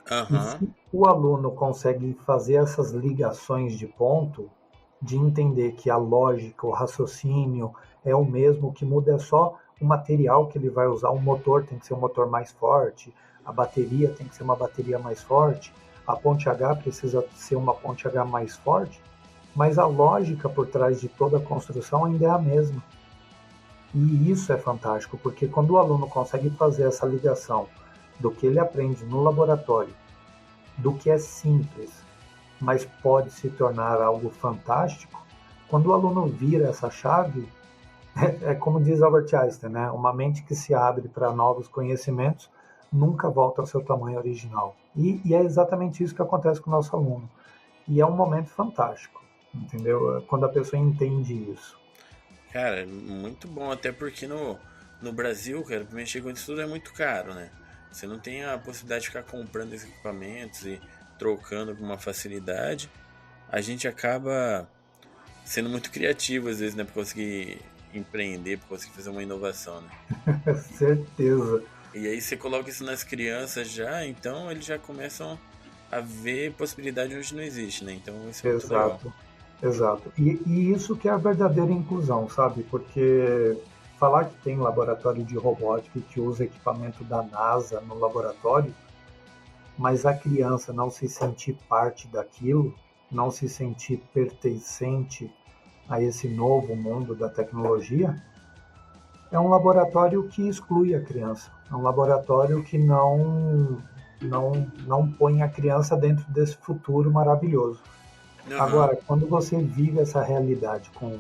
E se o aluno consegue fazer essas ligações de ponto, de entender que a lógica, o raciocínio é o mesmo, o que muda é só o material que ele vai usar, o motor tem que ser um motor mais forte, a bateria tem que ser uma bateria mais forte, a ponte H precisa ser uma ponte H mais forte, mas a lógica por trás de toda a construção ainda é a mesma. E isso é fantástico, porque quando o aluno consegue fazer essa ligação do que ele aprende no laboratório, do que é simples, mas pode se tornar algo fantástico, quando o aluno vira essa chave, é como diz Albert Einstein, né? Uma mente que se abre para novos conhecimentos nunca volta ao seu tamanho original. E é exatamente isso que acontece com o nosso aluno. E é um momento fantástico, entendeu? Quando a pessoa entende isso.
Cara, muito bom, até porque no Brasil, cara, pra mexer com isso tudo é muito caro, né? Você não tem a possibilidade de ficar comprando esses equipamentos e trocando com uma facilidade, a gente acaba sendo muito criativo às vezes, né, para conseguir empreender, para conseguir fazer uma inovação, né?
Certeza.
E aí você coloca isso nas crianças já, então eles já começam a ver possibilidade onde não existe, né? Então isso é muito legal.
Exato. E isso que é a verdadeira inclusão, sabe? Porque falar que tem laboratório de robótica e que usa equipamento da NASA no laboratório, mas a criança não se sentir parte daquilo, não se sentir pertencente a esse novo mundo da tecnologia, é um laboratório que exclui a criança. É um laboratório que não põe a criança dentro desse futuro maravilhoso.
Uhum.
Agora, quando você vive essa realidade com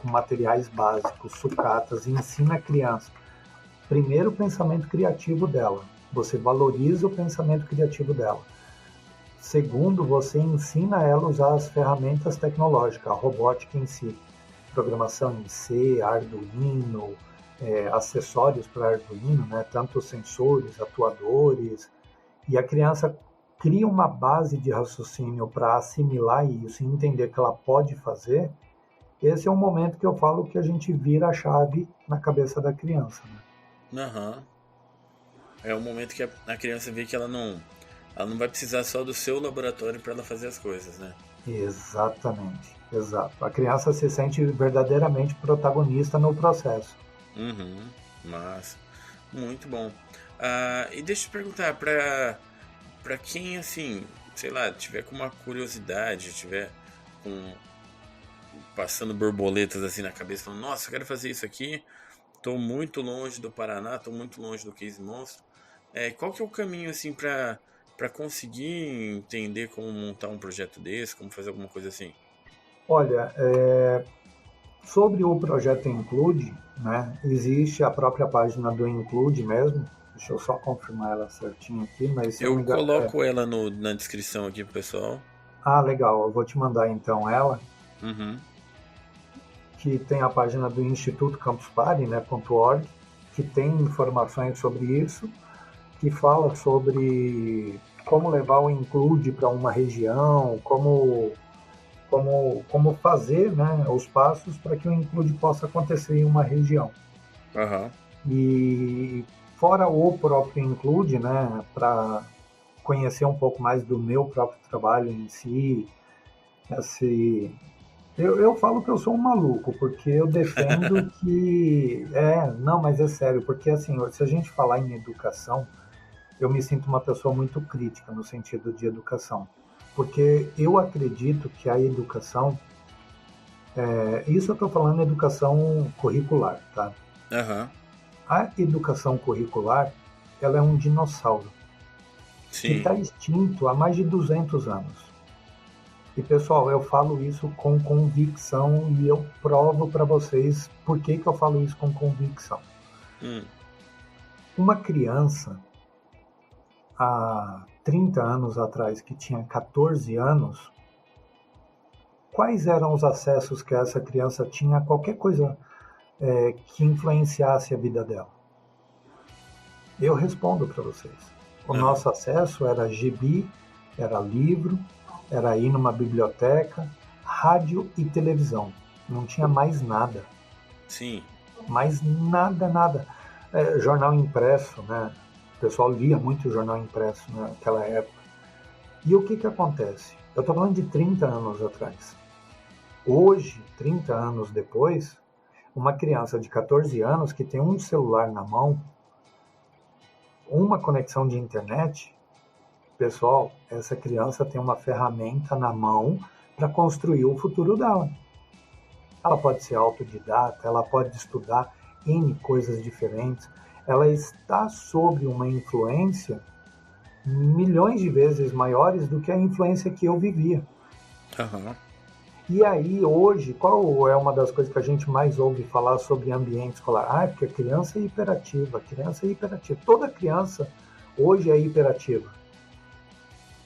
materiais básicos, sucatas, e ensina a criança, primeiro, o pensamento criativo dela. Você valoriza o pensamento criativo dela. Segundo, você ensina ela a usar as ferramentas tecnológicas, a robótica em si. Programação em C, Arduino, acessórios para Arduino, né? Tanto sensores, atuadores. E a criança cria uma base de raciocínio para assimilar isso e entender que ela pode fazer. Esse é um momento que eu falo que a gente vira a chave na cabeça da criança. Né?
Uhum. É o momento que a criança vê que ela não vai precisar só do seu laboratório para ela fazer as coisas, né?
Exatamente, exato. A criança se sente verdadeiramente protagonista no processo.
Uhum, massa. Muito bom. E deixa eu te perguntar, pra quem, assim, sei lá, tiver com uma curiosidade, tiver passando borboletas assim na cabeça, falando, nossa, eu quero fazer isso aqui, tô muito longe do Paraná, tô muito longe do Case Monstro. Qual que é o caminho, assim, pra conseguir entender como montar um projeto desse, como fazer alguma coisa assim?
Olha, sobre o projeto Include, né, existe a própria página do Include mesmo. Deixa eu só confirmar ela certinho aqui, mas
eu coloco ela na descrição aqui pro pessoal.
Ah, legal, eu vou te mandar então ela.
Uhum.
Que tem a página do Instituto Campus Party, né, .org, que tem informações sobre isso, que fala sobre como levar o Include para uma região, como fazer, né, os passos para que o Include possa acontecer em uma região.
Uhum.
E fora o próprio Include, né, para conhecer um pouco mais do meu próprio trabalho em si, eu falo que eu sou um maluco, porque eu defendo que... não, mas é sério, porque assim, se a gente falar em educação, eu me sinto uma pessoa muito crítica no sentido de educação. Porque eu acredito que a educação... isso eu estou falando de educação curricular, tá?
Uhum.
A educação curricular, ela é um dinossauro.
Sim.
Que está extinto há mais de 200 anos. E, pessoal, eu falo isso com convicção e eu provo para vocês por que eu falo isso com convicção. Uma criança, há 30 anos atrás, que tinha 14 anos, quais eram os acessos que essa criança tinha a qualquer coisa que influenciasse a vida dela? Eu respondo para vocês. O nosso acesso era gibi, era livro, era ir numa biblioteca, rádio e televisão. Não tinha mais nada.
Sim.
Mais nada. Jornal impresso, né? O pessoal lia muito jornal impresso naquela época. E o que acontece? Eu estou falando de 30 anos atrás. Hoje, 30 anos depois, uma criança de 14 anos que tem um celular na mão, uma conexão de internet, pessoal, essa criança tem uma ferramenta na mão para construir o futuro dela. Ela pode ser autodidata, ela pode estudar N coisas diferentes, ela está sob uma influência milhões de vezes maiores do que a influência que eu vivia.
Uhum.
E aí, hoje, qual é uma das coisas que a gente mais ouve falar sobre ambiente escolar? Porque a criança é hiperativa, Toda criança hoje é hiperativa.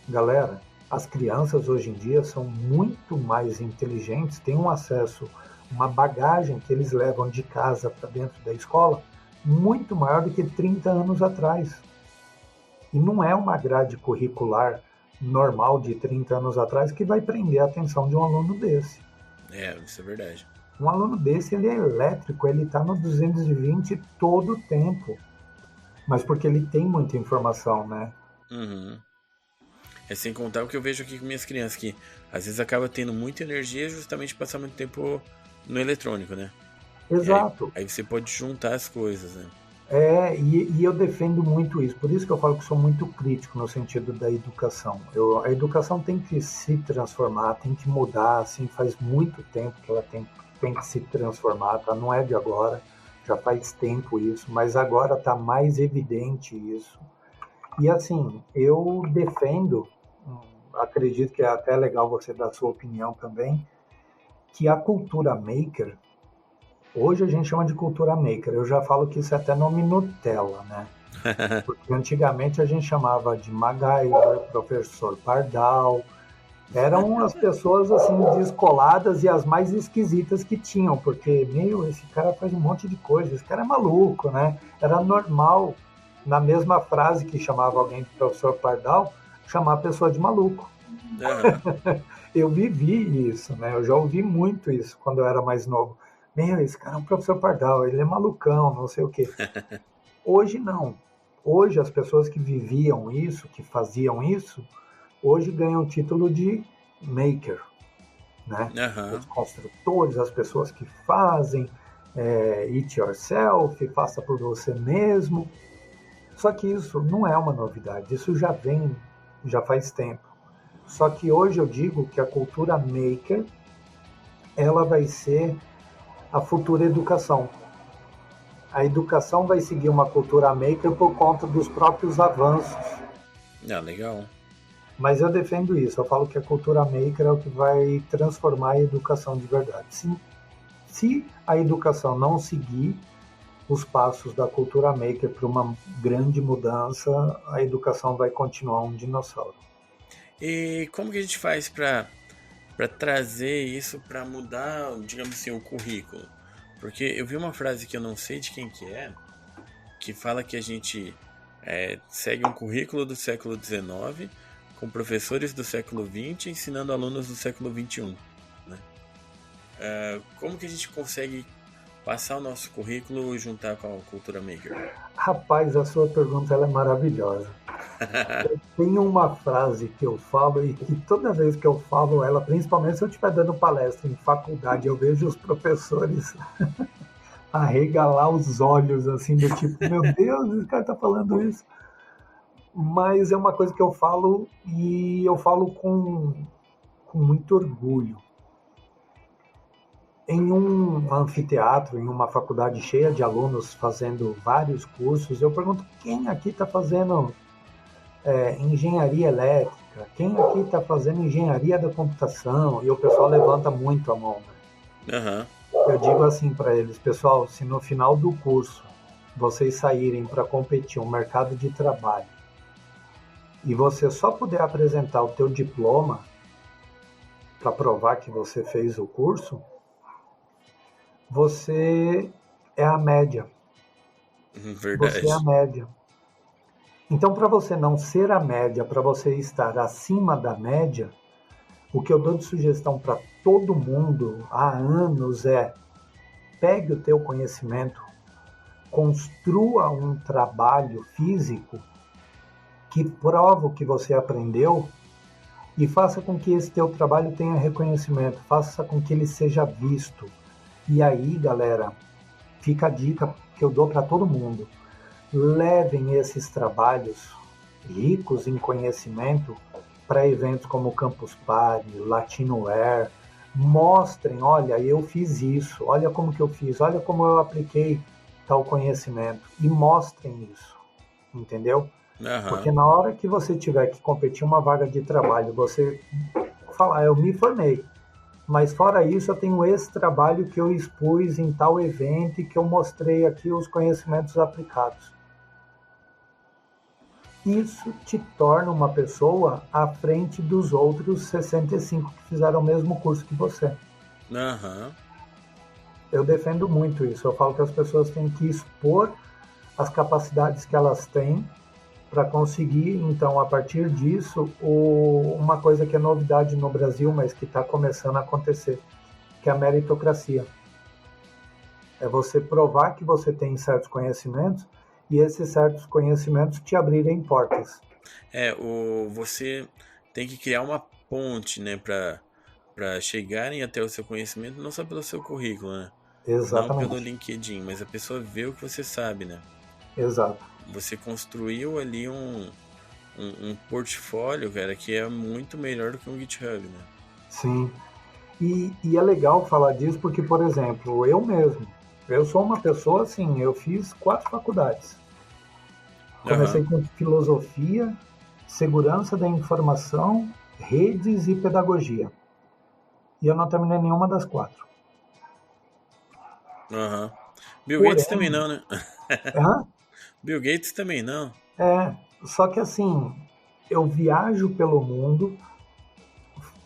Galera, as crianças hoje em dia são muito mais inteligentes, têm um acesso, uma bagagem que eles levam de casa para dentro da escola muito maior do que 30 anos atrás. E não é uma grade curricular normal de 30 anos atrás que vai prender a atenção de um aluno desse.
Isso é verdade.
Um aluno desse, ele é elétrico, ele está no 220 todo o tempo. Mas porque ele tem muita informação, né?
Uhum. Sem contar o que eu vejo aqui com minhas crianças, que às vezes acaba tendo muita energia justamente passar muito tempo no eletrônico, né?
Exato.
Aí você pode juntar as coisas, né?
E eu defendo muito isso. Por isso que eu falo que sou muito crítico no sentido da educação. A educação tem que se transformar, tem que mudar, assim, faz muito tempo que ela tem que se transformar, tá? Não é de agora, já faz tempo isso, mas agora está mais evidente isso. E assim, eu defendo, acredito que é até legal você dar a sua opinião também, que a cultura maker, hoje a gente chama de cultura maker, eu já falo que isso é até nome Nutella, né? Porque antigamente a gente chamava de MacGyver, professor Pardal, eram as pessoas assim descoladas e as mais esquisitas que tinham, porque, esse cara faz um monte de coisa, esse cara é maluco, né? Era normal, na mesma frase que chamava alguém de professor Pardal, chamar a pessoa de maluco. Eu vivi isso, né? Eu já ouvi muito isso quando eu era mais novo. Esse cara é um professor Pardal, ele é malucão, não sei o quê. Hoje não. Hoje as pessoas que viviam isso, que faziam isso, hoje ganham o título de maker, né? Os construtores, as pessoas que fazem, it yourself, faça por você mesmo. Só que isso não é uma novidade, isso já faz tempo. Só que hoje eu digo que a cultura maker, ela vai ser a futura educação. A educação vai seguir uma cultura maker por conta dos próprios avanços.
Legal.
Mas eu defendo isso, eu falo que a cultura maker é o que vai transformar a educação de verdade. Se a educação não seguir os passos da cultura maker para uma grande mudança, a educação vai continuar um dinossauro.
E como que a gente faz para trazer isso para mudar, digamos assim, o currículo? Porque eu vi uma frase que eu não sei de quem que fala que a gente segue um currículo do século XIX com professores do século XX ensinando alunos do século XXI. Né? Como que a gente consegue passar o nosso currículo e juntar com a cultura maker?
Rapaz, a sua pergunta ela é maravilhosa. Eu tenho uma frase que eu falo e que toda vez que eu falo ela, principalmente se eu estiver dando palestra em faculdade, eu vejo os professores arregalar os olhos, assim, do tipo, meu Deus, esse cara tá falando isso. Mas é uma coisa que eu falo e eu falo com muito orgulho. Em um anfiteatro, em uma faculdade cheia de alunos fazendo vários cursos, eu pergunto, quem aqui está fazendo engenharia elétrica? Quem aqui está fazendo engenharia da computação? E o pessoal levanta muito a mão. Né? Eu digo assim para eles, pessoal, se no final do curso vocês saírem para competir um mercado de trabalho e você só puder apresentar o teu diploma para provar que você fez o curso, você é a média.
Verdade.
Você é a média. Então, para você não ser a média, para você estar acima da média, o que eu dou de sugestão para todo mundo há anos é: pegue o teu conhecimento, construa um trabalho físico que prova o que você aprendeu e faça com que esse teu trabalho tenha reconhecimento, faça com que ele seja visto. E aí, galera, fica a dica que eu dou para todo mundo. Levem esses trabalhos ricos em conhecimento para eventos como Campus Party, Latinoware. Mostrem, olha, eu fiz isso, olha como que eu fiz, olha como eu apliquei tal conhecimento. E mostrem isso, entendeu? Porque na hora que você tiver que competir uma vaga de trabalho, você falar, eu me formei. Mas fora isso, eu tenho esse trabalho que eu expus em tal evento e que eu mostrei aqui os conhecimentos aplicados. Isso te torna uma pessoa à frente dos outros 65 que fizeram o mesmo curso que você. Eu defendo muito isso. Eu falo que as pessoas têm que expor as capacidades que elas têm para conseguir, então, a partir disso, uma coisa que é novidade no Brasil, mas que está começando a acontecer, que é a meritocracia. É você provar que você tem certos conhecimentos e esses certos conhecimentos te abrirem portas.
Você tem que criar uma ponte, né, para chegarem até o seu conhecimento, não só pelo seu currículo, né?
Exatamente.
Não pelo LinkedIn, mas a pessoa vê o que você sabe, né?
Exato.
Você construiu ali um portfólio, cara, que é muito melhor do que um GitHub, né?
Sim. E é legal falar disso porque, por exemplo, eu sou uma pessoa assim, eu fiz 4 faculdades. Comecei com filosofia, segurança da informação, redes e pedagogia. E eu não terminei nenhuma das 4.
Bill Gates também não, né?
Hã?
Bill Gates também não.
Só que assim, eu viajo pelo mundo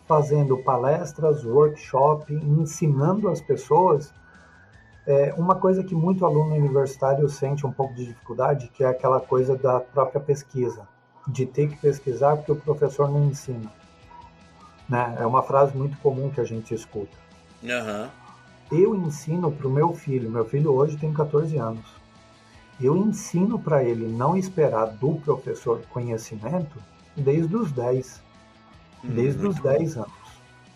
fazendo palestras, workshop, ensinando as pessoas. Uma coisa que muito aluno universitário sente um pouco de dificuldade, que é aquela coisa da própria pesquisa, de ter que pesquisar porque o professor não ensina. Né? É uma frase muito comum que a gente escuta. Eu ensino para o meu filho hoje tem 14 anos, eu ensino para ele não esperar do professor conhecimento desde os 10 anos.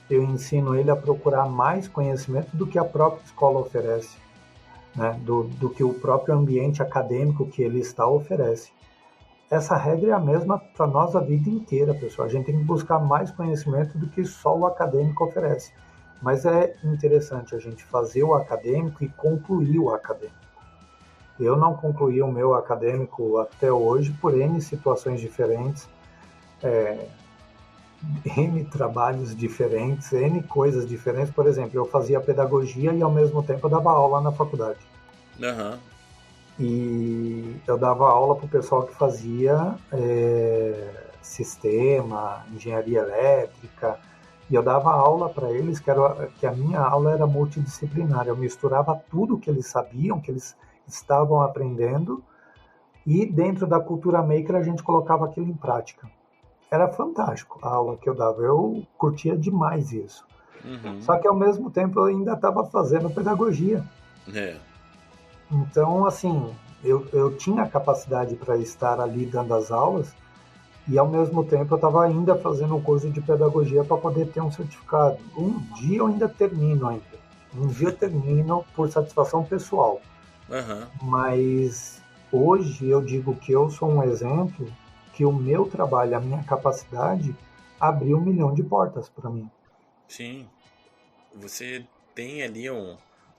Eu ensino ele a procurar mais conhecimento do que a própria escola oferece, né? do que o próprio ambiente acadêmico que ele está oferece. Essa regra é a mesma para nós a vida inteira, pessoal. A gente tem que buscar mais conhecimento do que só o acadêmico oferece. Mas é interessante a gente fazer o acadêmico e concluir o acadêmico. Eu não concluí o meu acadêmico até hoje por N situações diferentes, N trabalhos diferentes, N coisas diferentes. Por exemplo, eu fazia pedagogia e ao mesmo tempo eu dava aula na faculdade. E eu dava aula para o pessoal que fazia sistema, engenharia elétrica, e eu dava aula para eles que a minha aula era multidisciplinar. Eu misturava tudo que eles sabiam, que eles estavam aprendendo, e dentro da cultura maker a gente colocava aquilo em prática. Era fantástico a aula que eu dava, eu curtia demais isso. Só que ao mesmo tempo eu ainda estava fazendo pedagogia. Então, assim, eu tinha capacidade para estar ali dando as aulas e ao mesmo tempo eu estava ainda fazendo um curso de pedagogia para poder ter um certificado. Um dia eu ainda termino Um dia eu termino por satisfação pessoal. Mas hoje eu digo que eu sou um exemplo que o meu trabalho, a minha capacidade abriu 1 milhão de portas para mim.
Sim. Você tem ali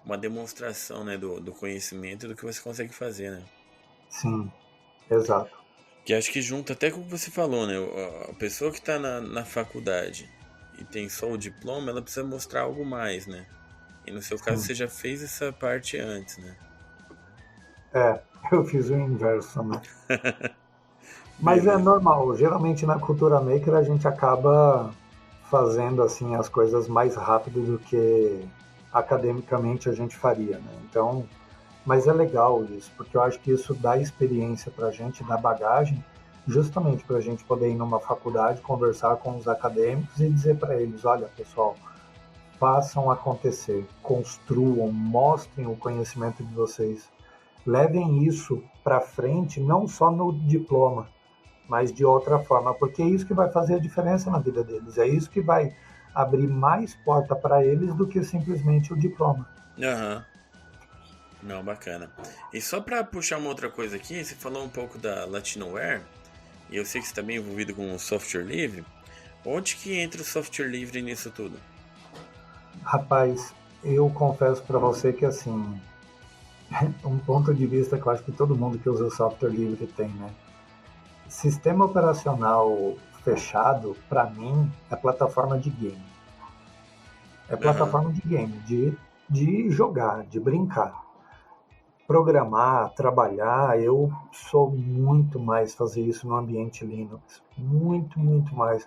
uma demonstração, né, do conhecimento do que você consegue fazer, né?
Sim, exato.
Que acho que junta até com o que você falou, né? A pessoa que está na faculdade e tem só o diploma, ela precisa mostrar algo mais, né? E no seu caso você já fez essa parte antes, né?
Eu fiz o inverso, né? Mas é normal, geralmente na cultura maker a gente acaba fazendo assim as coisas mais rápido do que academicamente a gente faria, né? Então, mas é legal isso, porque eu acho que isso dá experiência pra gente, dá bagagem, justamente para a gente poder ir numa faculdade, conversar com os acadêmicos e dizer para eles, olha pessoal, façam acontecer, construam, mostrem o conhecimento de vocês, levem isso para frente, não só no diploma, mas de outra forma, porque é isso que vai fazer a diferença na vida deles, é isso que vai abrir mais porta para eles do que simplesmente o diploma.
Não, bacana. E só para puxar uma outra coisa aqui, você falou um pouco da Latinoware, e eu sei que você está bem envolvido com o software livre. Onde que entra o software livre nisso tudo?
Rapaz, eu confesso para você que assim, um ponto de vista que eu acho que todo mundo que usa o software livre tem, né? Sistema operacional fechado, para mim, é plataforma de game. É plataforma de game, de jogar, de brincar. Programar, trabalhar, eu sou muito mais fazer isso no ambiente Linux. Muito, muito mais.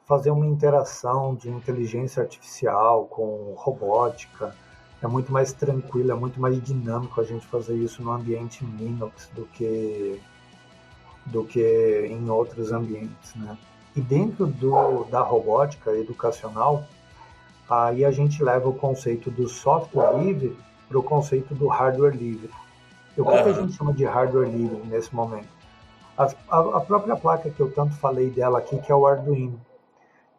Fazer uma interação de inteligência artificial com robótica. É muito mais tranquilo, é muito mais dinâmico a gente fazer isso no ambiente Linux do que do que em outros ambientes, né? E dentro da robótica educacional, aí a gente leva o conceito do software livre para o conceito do hardware livre. E o que a gente chama de hardware livre nesse momento? A própria placa que eu tanto falei dela aqui, que é o Arduino,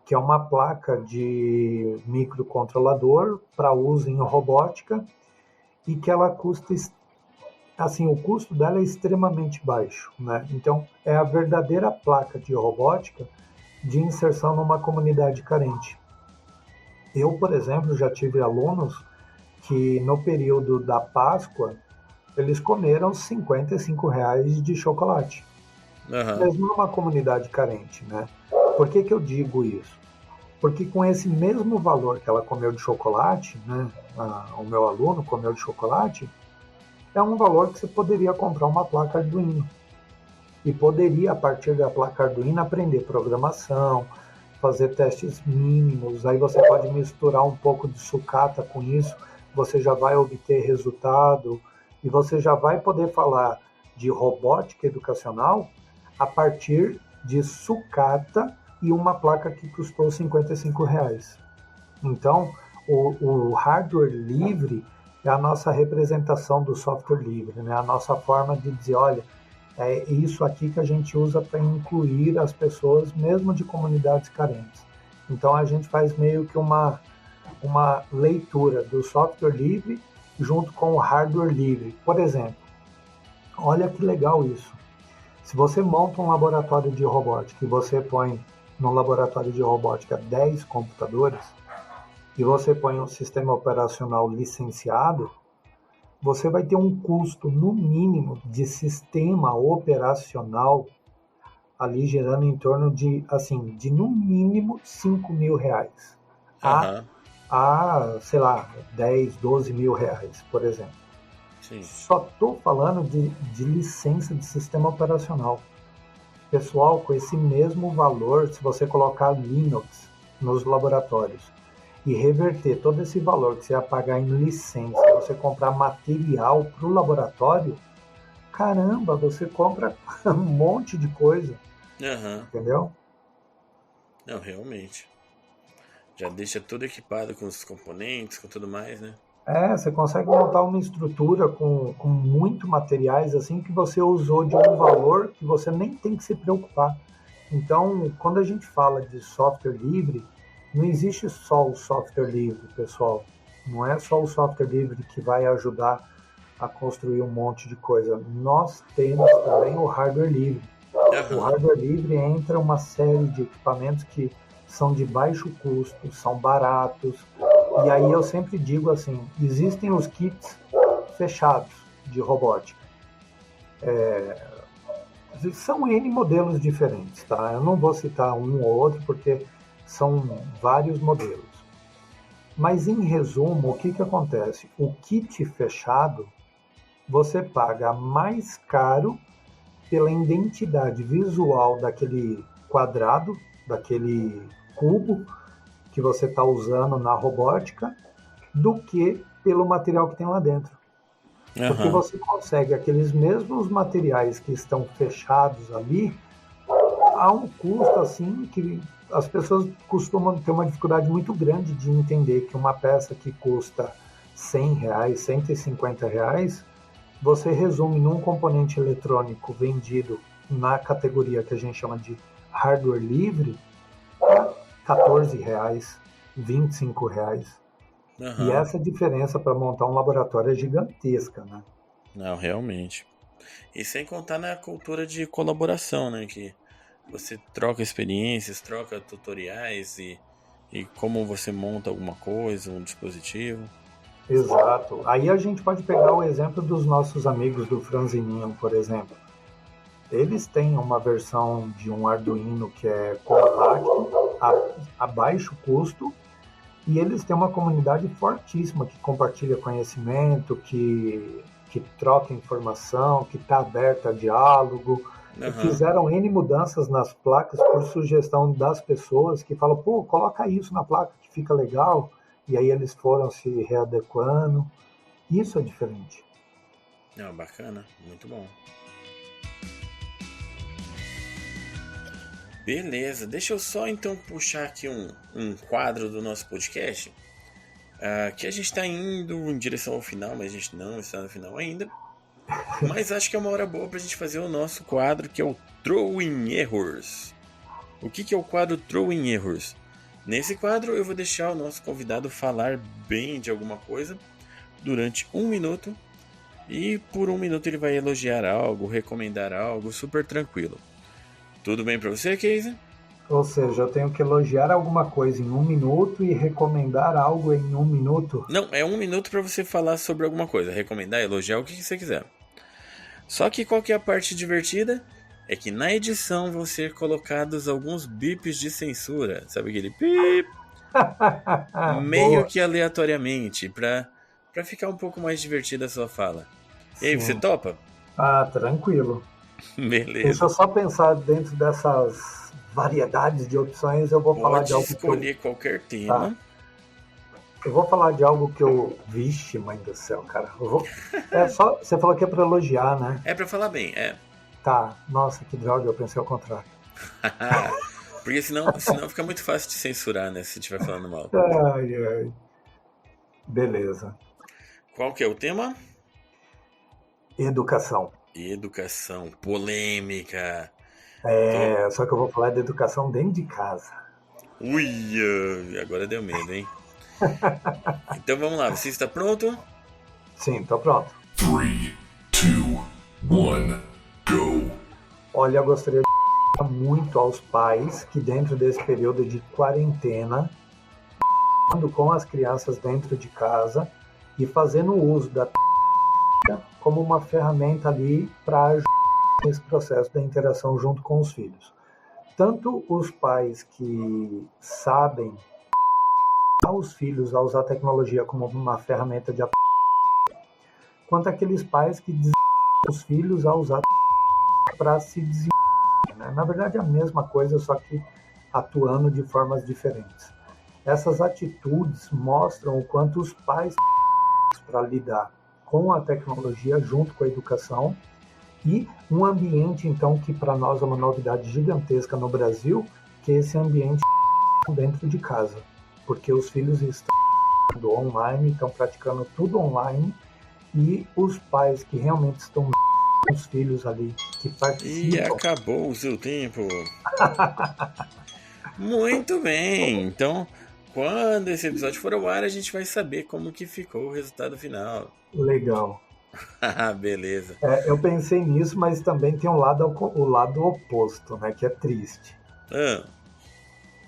que é uma placa de microcontrolador para uso em robótica e que ela custa, assim, o custo dela é extremamente baixo, né? Então, é a verdadeira placa de robótica de inserção numa comunidade carente. Eu, por exemplo, já tive alunos que no período da Páscoa eles comeram R$55 de chocolate. Mesmo numa comunidade carente, né? Por que eu digo isso? Porque com esse mesmo valor que ela comeu de chocolate, né? O meu aluno comeu de chocolate, é um valor que você poderia comprar uma placa Arduino. E poderia, a partir da placa Arduino, aprender programação, fazer testes mínimos. Aí você pode misturar um pouco de sucata com isso, você já vai obter resultado e você já vai poder falar de robótica educacional a partir de sucata e uma placa que custou R$55. Então, o hardware livre é a nossa representação do software livre, né? A nossa forma de dizer, olha, é isso aqui que a gente usa para incluir as pessoas, mesmo de comunidades carentes. Então, a gente faz meio que uma leitura do software livre junto com o hardware livre. Por exemplo, olha que legal isso. Se você monta um laboratório de robótica e você põe no laboratório de robótica 10 computadores e você põe um sistema operacional licenciado, você vai ter um custo, no mínimo, de sistema operacional ali gerando em torno de no mínimo R$5.000 a, sei lá, 10, 12 mil reais, por exemplo.
Sim.
Só estou falando de licença de sistema operacional. Pessoal, com esse mesmo valor, se você colocar Linux nos laboratórios e reverter todo esse valor que você ia pagar em licença, você comprar material para o laboratório, caramba, você compra um monte de coisa. Entendeu?
Não, realmente. Já deixa tudo equipado com os componentes, com tudo mais, né?
Você consegue montar uma estrutura com muito materiais assim que você usou de um valor que você nem tem que se preocupar. Então, quando a gente fala de software livre, não existe só o software livre, pessoal. Não é só o software livre que vai ajudar a construir um monte de coisa. Nós temos também o hardware livre. O hardware livre entra uma série de equipamentos que são de baixo custo, são baratos. E aí eu sempre digo assim, existem os kits fechados de robótica. São N modelos diferentes, tá? Eu não vou citar um ou outro porque são vários modelos. Mas em resumo, o que acontece? O kit fechado, você paga mais caro pela identidade visual daquele quadrado, daquele cubo que você está usando na robótica, do que pelo material que tem lá dentro. Porque você consegue aqueles mesmos materiais que estão fechados ali a um custo assim que as pessoas costumam ter uma dificuldade muito grande de entender que uma peça que custa R$100, R$150, você resume num componente eletrônico vendido na categoria que a gente chama de hardware livre a R$14, R$25. E essa diferença para montar um laboratório é gigantesca, né?
Não, realmente. E sem contar na cultura de colaboração, né? Que você troca experiências, troca tutoriais e como você monta alguma coisa, um dispositivo.
Exato. Aí a gente pode pegar o exemplo dos nossos amigos do Franzininho, por exemplo. Eles têm uma versão de um Arduino que é compacto, a baixo custo, e eles têm uma comunidade fortíssima que compartilha conhecimento, que troca informação, que está aberta a diálogo. Fizeram N mudanças nas placas por sugestão das pessoas que falam, pô, coloca isso na placa que fica legal. E aí eles foram se readequando. Isso é diferente.
Bacana, muito bom. Beleza, deixa eu só então puxar aqui um quadro do nosso podcast. Que a gente está indo em direção ao final, mas a gente não está no final ainda. Mas acho que é uma hora boa para a gente fazer o nosso quadro, que é o Throwing Errors. O que é o quadro Throwing Errors? Nesse quadro eu vou deixar o nosso convidado falar bem de alguma coisa durante 1 minuto. E por 1 minuto ele vai elogiar algo, recomendar algo, super tranquilo. Tudo bem para você, Casey?
Ou seja, eu tenho que elogiar alguma coisa em 1 minuto e recomendar algo em 1 minuto?
Não, é 1 minuto para você falar sobre alguma coisa, recomendar, elogiar, o que você quiser. Só que qual que é a parte divertida? É que na edição vão ser colocados alguns bips de censura. Sabe aquele bip? Meio que aleatoriamente, pra ficar um pouco mais divertida a sua fala. E aí, você topa?
Tranquilo.
Beleza.
Deixa eu só pensar dentro dessas variedades de opções, eu vou falar de algo
Pode escolher qualquer tema.
Tá. Eu vou falar de algo que eu... Vixe, mãe do céu, cara. Você falou que é pra elogiar, né?
É pra falar bem, é.
Tá. Nossa, que droga, eu pensei ao contrário.
Porque senão fica muito fácil de censurar, né? Se estiver falando mal.
Ai. Beleza.
Qual que é o tema?
Educação.
Educação. Polêmica.
Só que eu vou falar de educação dentro de casa.
Ui, agora deu medo, hein? Então vamos lá, você está pronto?
Sim, tô pronto.
3, 2, 1, go!
Olha, eu gostaria de falar muito aos pais que dentro desse período de quarentena, com as crianças dentro de casa e fazendo uso da como uma ferramenta ali para ajudar nesse processo da interação junto com os filhos. Tanto os pais que sabem os filhos a usar a tecnologia como uma ferramenta de quanto aqueles pais que desenvolvem os filhos a usar para se desenvolver. Né? Na verdade é a mesma coisa, só que atuando de formas diferentes. Essas atitudes mostram o quanto os pais para lidar com a tecnologia junto com a educação e um ambiente, então, que para nós é uma novidade gigantesca no Brasil, que é esse ambiente dentro de casa. Porque os filhos estão online, estão praticando tudo online, e os pais que realmente estão com os filhos ali, que participam...
E acabou o seu tempo. Muito bem, então, quando esse episódio for ao ar, a gente vai saber como que ficou o resultado final.
Legal.
Beleza.
Eu pensei nisso, mas também tem o lado oposto, né, que é triste.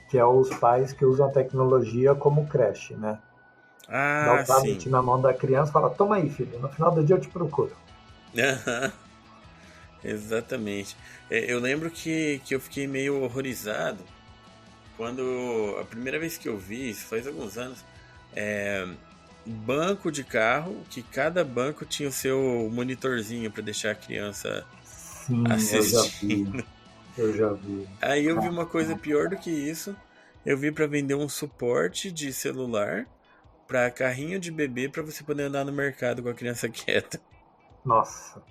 Que é os pais que usam a tecnologia como creche, né? Dá o tablet na mão da criança e fala, toma aí, filho, no final do dia eu te procuro.
Exatamente. Eu lembro que eu fiquei meio horrorizado quando a primeira vez que eu vi, isso faz alguns anos, banco de carro, que cada banco tinha o seu monitorzinho para deixar a criança assistindo.
Eu já vi.
Aí eu vi uma coisa pior do que isso. Eu vi para vender um suporte de celular para carrinho de bebê para você poder andar no mercado com a criança quieta.
Nossa.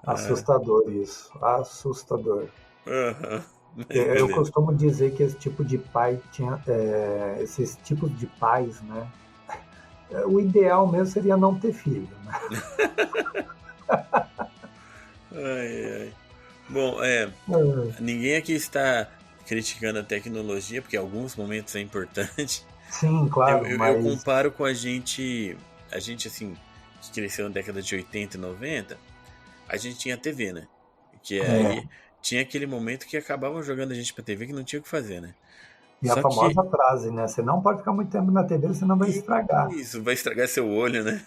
Assustador isso. Assustador. Eu costumo dizer que esse tipo de pai tinha... esses tipos de pais, né? O ideal mesmo seria não ter filho, né?
Ai. Bom, ninguém aqui está criticando a tecnologia, porque em alguns momentos é importante.
Sim, claro.
Eu comparo com a gente assim, que cresceu na década de 80 e 90, a gente tinha TV, né? Que aí tinha aquele momento que acabavam jogando a gente pra TV que não tinha o que fazer, né?
E a famosa frase, né? Você não pode ficar muito tempo na TV, senão vai estragar.
Isso, vai estragar seu olho, né?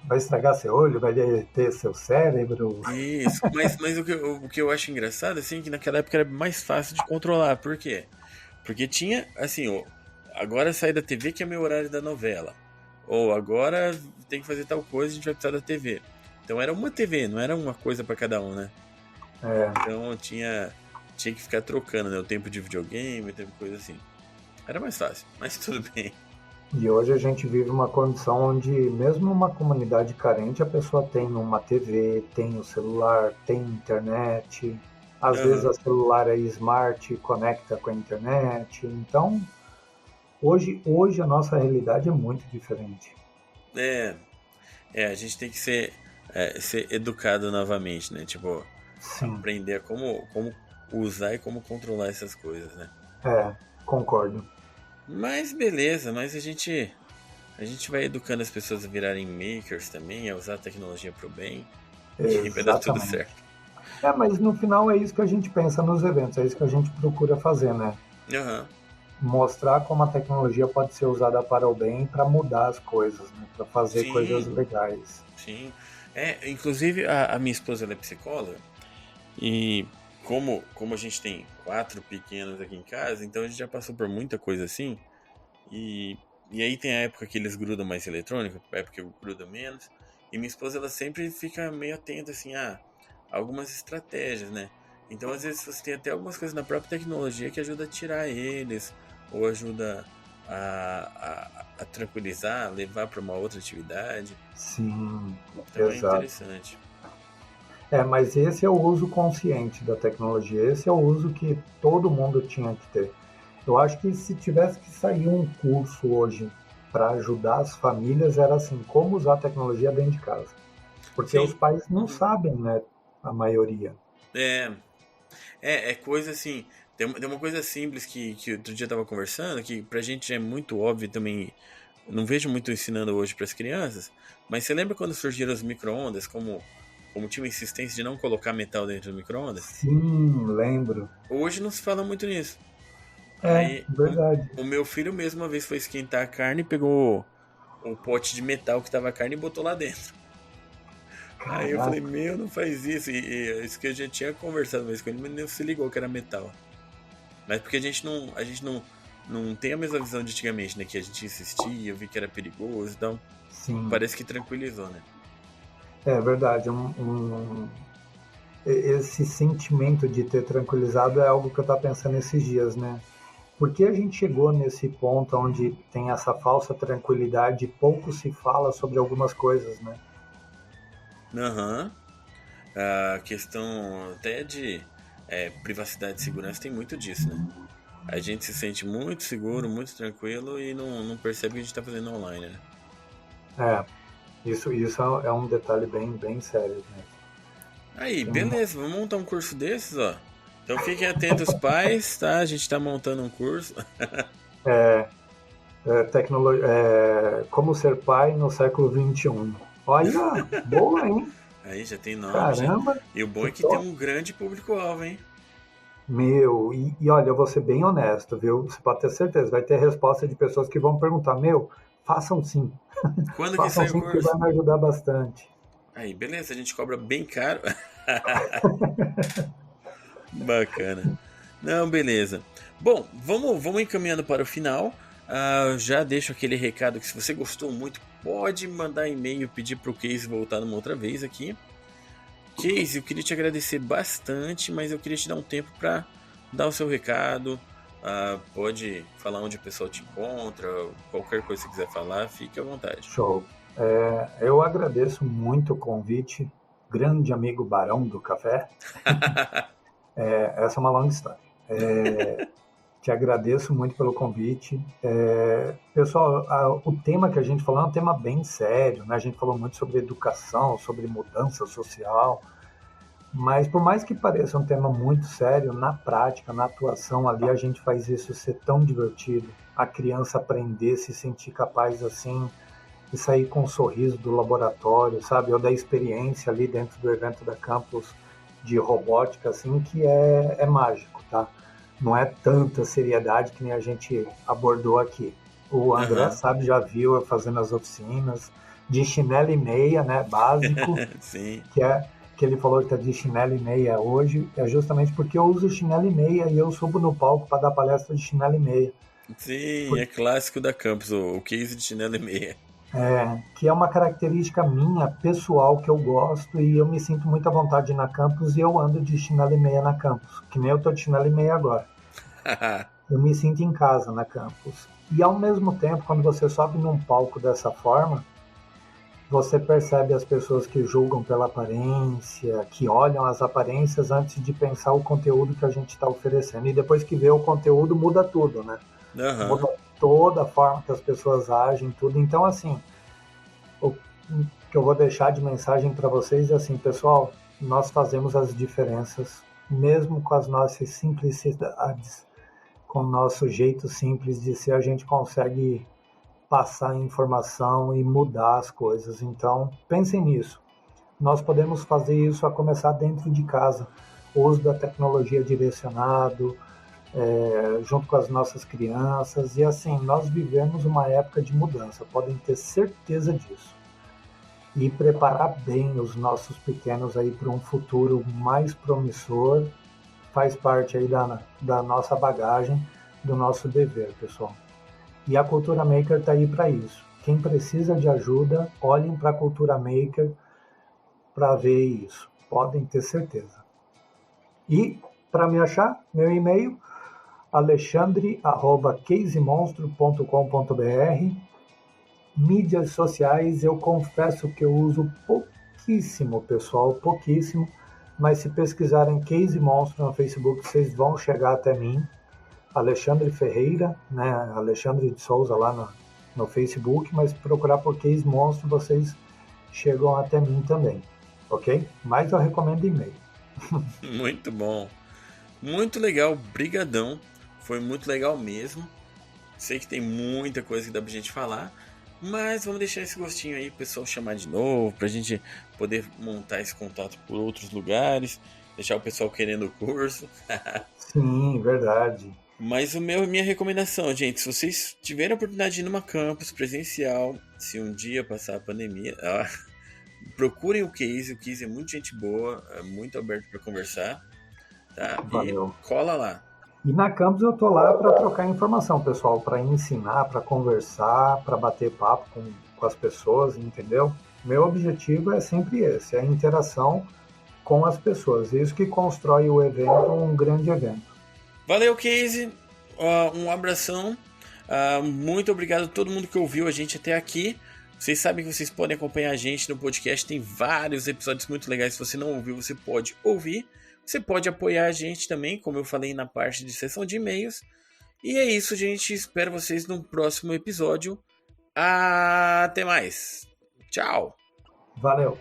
Vai estragar seu olho, vai derreter seu cérebro.
Isso, mas o que eu acho engraçado, assim, que naquela época era mais fácil de controlar. Por quê? Porque tinha, assim, agora sai da TV que é meu horário da novela. Ou agora tem que fazer tal coisa, a gente vai precisar da TV. Então era uma TV, não era uma coisa pra cada um, né? Então tinha que ficar trocando, né? O tempo de videogame, o tempo de coisa assim. Era mais fácil, mas tudo bem.
E hoje a gente vive uma condição onde, mesmo numa comunidade carente, a pessoa tem uma TV, tem o celular, tem internet. Às vezes a celular é smart, conecta com a internet. Então, hoje a nossa realidade é muito diferente.
A gente tem que ser educado novamente, né? Tipo,
Sim,
aprender como usar e como controlar essas coisas, né?
concordo.
Mas beleza, mas a gente vai educando as pessoas a virarem makers também, a usar a tecnologia pro bem, e vai dar tudo
Exatamente.
certo.
Mas no final é isso que a gente pensa nos eventos, é isso que a gente procura fazer, né?
Aham.
Mostrar como a tecnologia pode ser usada para o bem para mudar as coisas, né? Para fazer coisas
Sim,
legais.
sim. Inclusive a minha esposa ela é psicóloga, e como a gente tem 4 pequenos aqui em casa, então a gente já passou por muita coisa assim. E aí tem a época que eles grudam mais eletrônico, a época que eu grudo menos. E minha esposa ela sempre fica meio atenta assim a algumas estratégias, né? Então às vezes você tem até algumas coisas na própria tecnologia que ajuda a tirar eles, ou ajuda a tranquilizar, levar para uma outra atividade.
Sim,
Então é
exato.
interessante.
Mas esse é o uso consciente da tecnologia, esse é o uso que todo mundo tinha que ter. Eu acho que se tivesse que sair um curso hoje para ajudar as famílias, era assim, como usar a tecnologia dentro de casa. Porque os
Sim.
pais não
Uhum.
sabem, né? A maioria.
É, é coisa assim. Tem uma coisa simples que outro dia eu tava conversando, que pra gente é muito óbvio também. Não vejo muito ensinando hoje pras crianças, mas você lembra quando surgiram os micro-ondas, como tinha uma insistência de não colocar metal dentro do micro-ondas?
Sim, lembro.
Hoje não se fala muito nisso.
É,
Aí
verdade.
o meu filho mesmo uma vez foi esquentar a carne, pegou o pote de metal que tava a carne e botou lá dentro. Aí eu falei,
Caraca.
meu, não faz isso. E isso que eu já tinha conversado mais com ele, mas não se ligou que era metal. Mas porque a gente não tem a mesma visão de antigamente, né? Que a gente insistia, eu vi que era perigoso, então
Sim,
parece que tranquilizou, né?
é verdade. Esse sentimento de ter tranquilizado é algo que eu estava pensando esses dias, né? Por que a gente chegou nesse ponto onde tem essa falsa tranquilidade e pouco se fala sobre algumas coisas, né?
Aham. A questão até de privacidade e segurança tem muito disso, né? A gente se sente muito seguro, muito tranquilo e não percebe o que a gente tá fazendo online, né?
É, isso é um detalhe bem sério, né?
Aí,
Tem uma-
beleza, vamos montar um curso desses, ó. Então fiquem atentos, pais, tá? A gente tá montando um curso.
Como ser pai no século XXI. Olha, boa, hein?
Aí já tem nome, já.
Caramba,
E o bom
que
é que tem
top.
um grande público-alvo, hein?
Meu, e olha, eu vou ser bem honesto, viu? Você pode ter certeza, vai ter resposta de pessoas que vão perguntar, meu, façam sim,
Quando que
façam
sai o
sim porque vai
curso?
me ajudar bastante.
Aí, beleza, a gente cobra bem caro. Bacana. Não, beleza. Bom, vamos encaminhando para o final. Já deixo aquele recado que se você gostou muito, pode mandar e-mail, pedir para o Case voltar numa outra vez aqui. Case, eu queria te agradecer bastante, mas eu queria te dar um tempo para dar o seu recado. Pode falar onde o pessoal te encontra, qualquer coisa que você quiser falar, fique à vontade.
Show. Eu agradeço muito o convite, grande amigo Barão do Café. Essa é uma longa história. Te agradeço muito pelo convite. Pessoal, o tema que a gente falou é um tema bem sério, né? A gente falou muito sobre educação, sobre mudança social, mas por mais que pareça um tema muito sério, na prática, na atuação ali, a gente faz isso ser tão divertido. A criança aprender, se sentir capaz assim, e sair com um sorriso do laboratório, sabe? Ou da experiência ali dentro do evento da Campus de robótica, assim, que é mágico, tá? Não é tanta seriedade que nem a gente abordou aqui. O André,
Aham,
sabe, já viu eu fazendo as oficinas de chinelo e meia, né, básico,
sim.
que ele falou que tá de chinelo e meia hoje, é justamente porque eu uso chinelo e meia e eu subo no palco para dar palestra de chinelo e meia.
Sim, é clássico da Campus, o case de chinelo e meia.
Que é uma característica minha, pessoal, que eu gosto e eu me sinto muito à vontade na campus e eu ando de chinelo e meia na campus, que nem eu tô de chinelo e meia agora. Eu me sinto em casa na campus. E ao mesmo tempo, quando você sobe num palco dessa forma, você percebe as pessoas que julgam pela aparência, que olham as aparências antes de pensar o conteúdo que a gente está oferecendo. E depois que vê o conteúdo, muda tudo, né?
Aham.
Muda toda a forma que as pessoas agem, tudo. Então, assim, o que eu vou deixar de mensagem para vocês é assim, pessoal, nós fazemos as diferenças, mesmo com as nossas simplicidades, com o nosso jeito simples de ser, a gente consegue passar informação e mudar as coisas. Então, pensem nisso. Nós podemos fazer isso a começar dentro de casa. O uso da tecnologia direcionado, junto com as nossas crianças. E assim, nós vivemos uma época de mudança, podem ter certeza disso. E preparar bem os nossos pequenos aí para um futuro mais promissor faz parte aí da nossa bagagem, do nosso dever, pessoal. E a Cultura Maker está aí para isso. Quem precisa de ajuda, olhem para a Cultura Maker para ver isso. Podem ter certeza. E, para me achar, meu e-mail, alexandre@casemonstro.com.br. Mídias sociais, eu confesso que eu uso pouquíssimo, pessoal, pouquíssimo. Mas se pesquisarem Case Monstro no Facebook, vocês vão chegar até mim. Alexandre Ferreira, né? Alexandre de Souza lá no Facebook, mas procurar por Case Monstro, vocês chegam até mim também, ok? Mas eu recomendo e-mail.
Muito bom. Muito legal, brigadão. Foi muito legal mesmo. Sei que tem muita coisa que dá pra gente falar, mas vamos deixar esse gostinho aí pro pessoal chamar de novo, pra gente poder montar esse contato por outros lugares, deixar o pessoal querendo o curso.
Sim, verdade.
Mas minha recomendação, gente, se vocês tiverem a oportunidade de ir numa campus presencial, se um dia passar a pandemia, procurem o Case é muito gente boa, é muito aberto para conversar, tá?
Valeu.
E cola lá.
E na Campus eu tô lá para trocar informação, pessoal, para ensinar, para conversar, para bater papo com as pessoas, entendeu? Meu objetivo é sempre esse, é a interação com as pessoas. Isso que constrói o evento um grande evento.
Valeu, Case. Um abração. Muito obrigado a todo mundo que ouviu a gente até aqui. Vocês sabem que vocês podem acompanhar a gente no podcast. Tem vários episódios muito legais. Se você não ouviu, você pode ouvir. Você pode apoiar a gente também, como eu falei na parte de sessão de e-mails. E é isso, gente. Espero vocês no próximo episódio. Até mais. Tchau.
Valeu.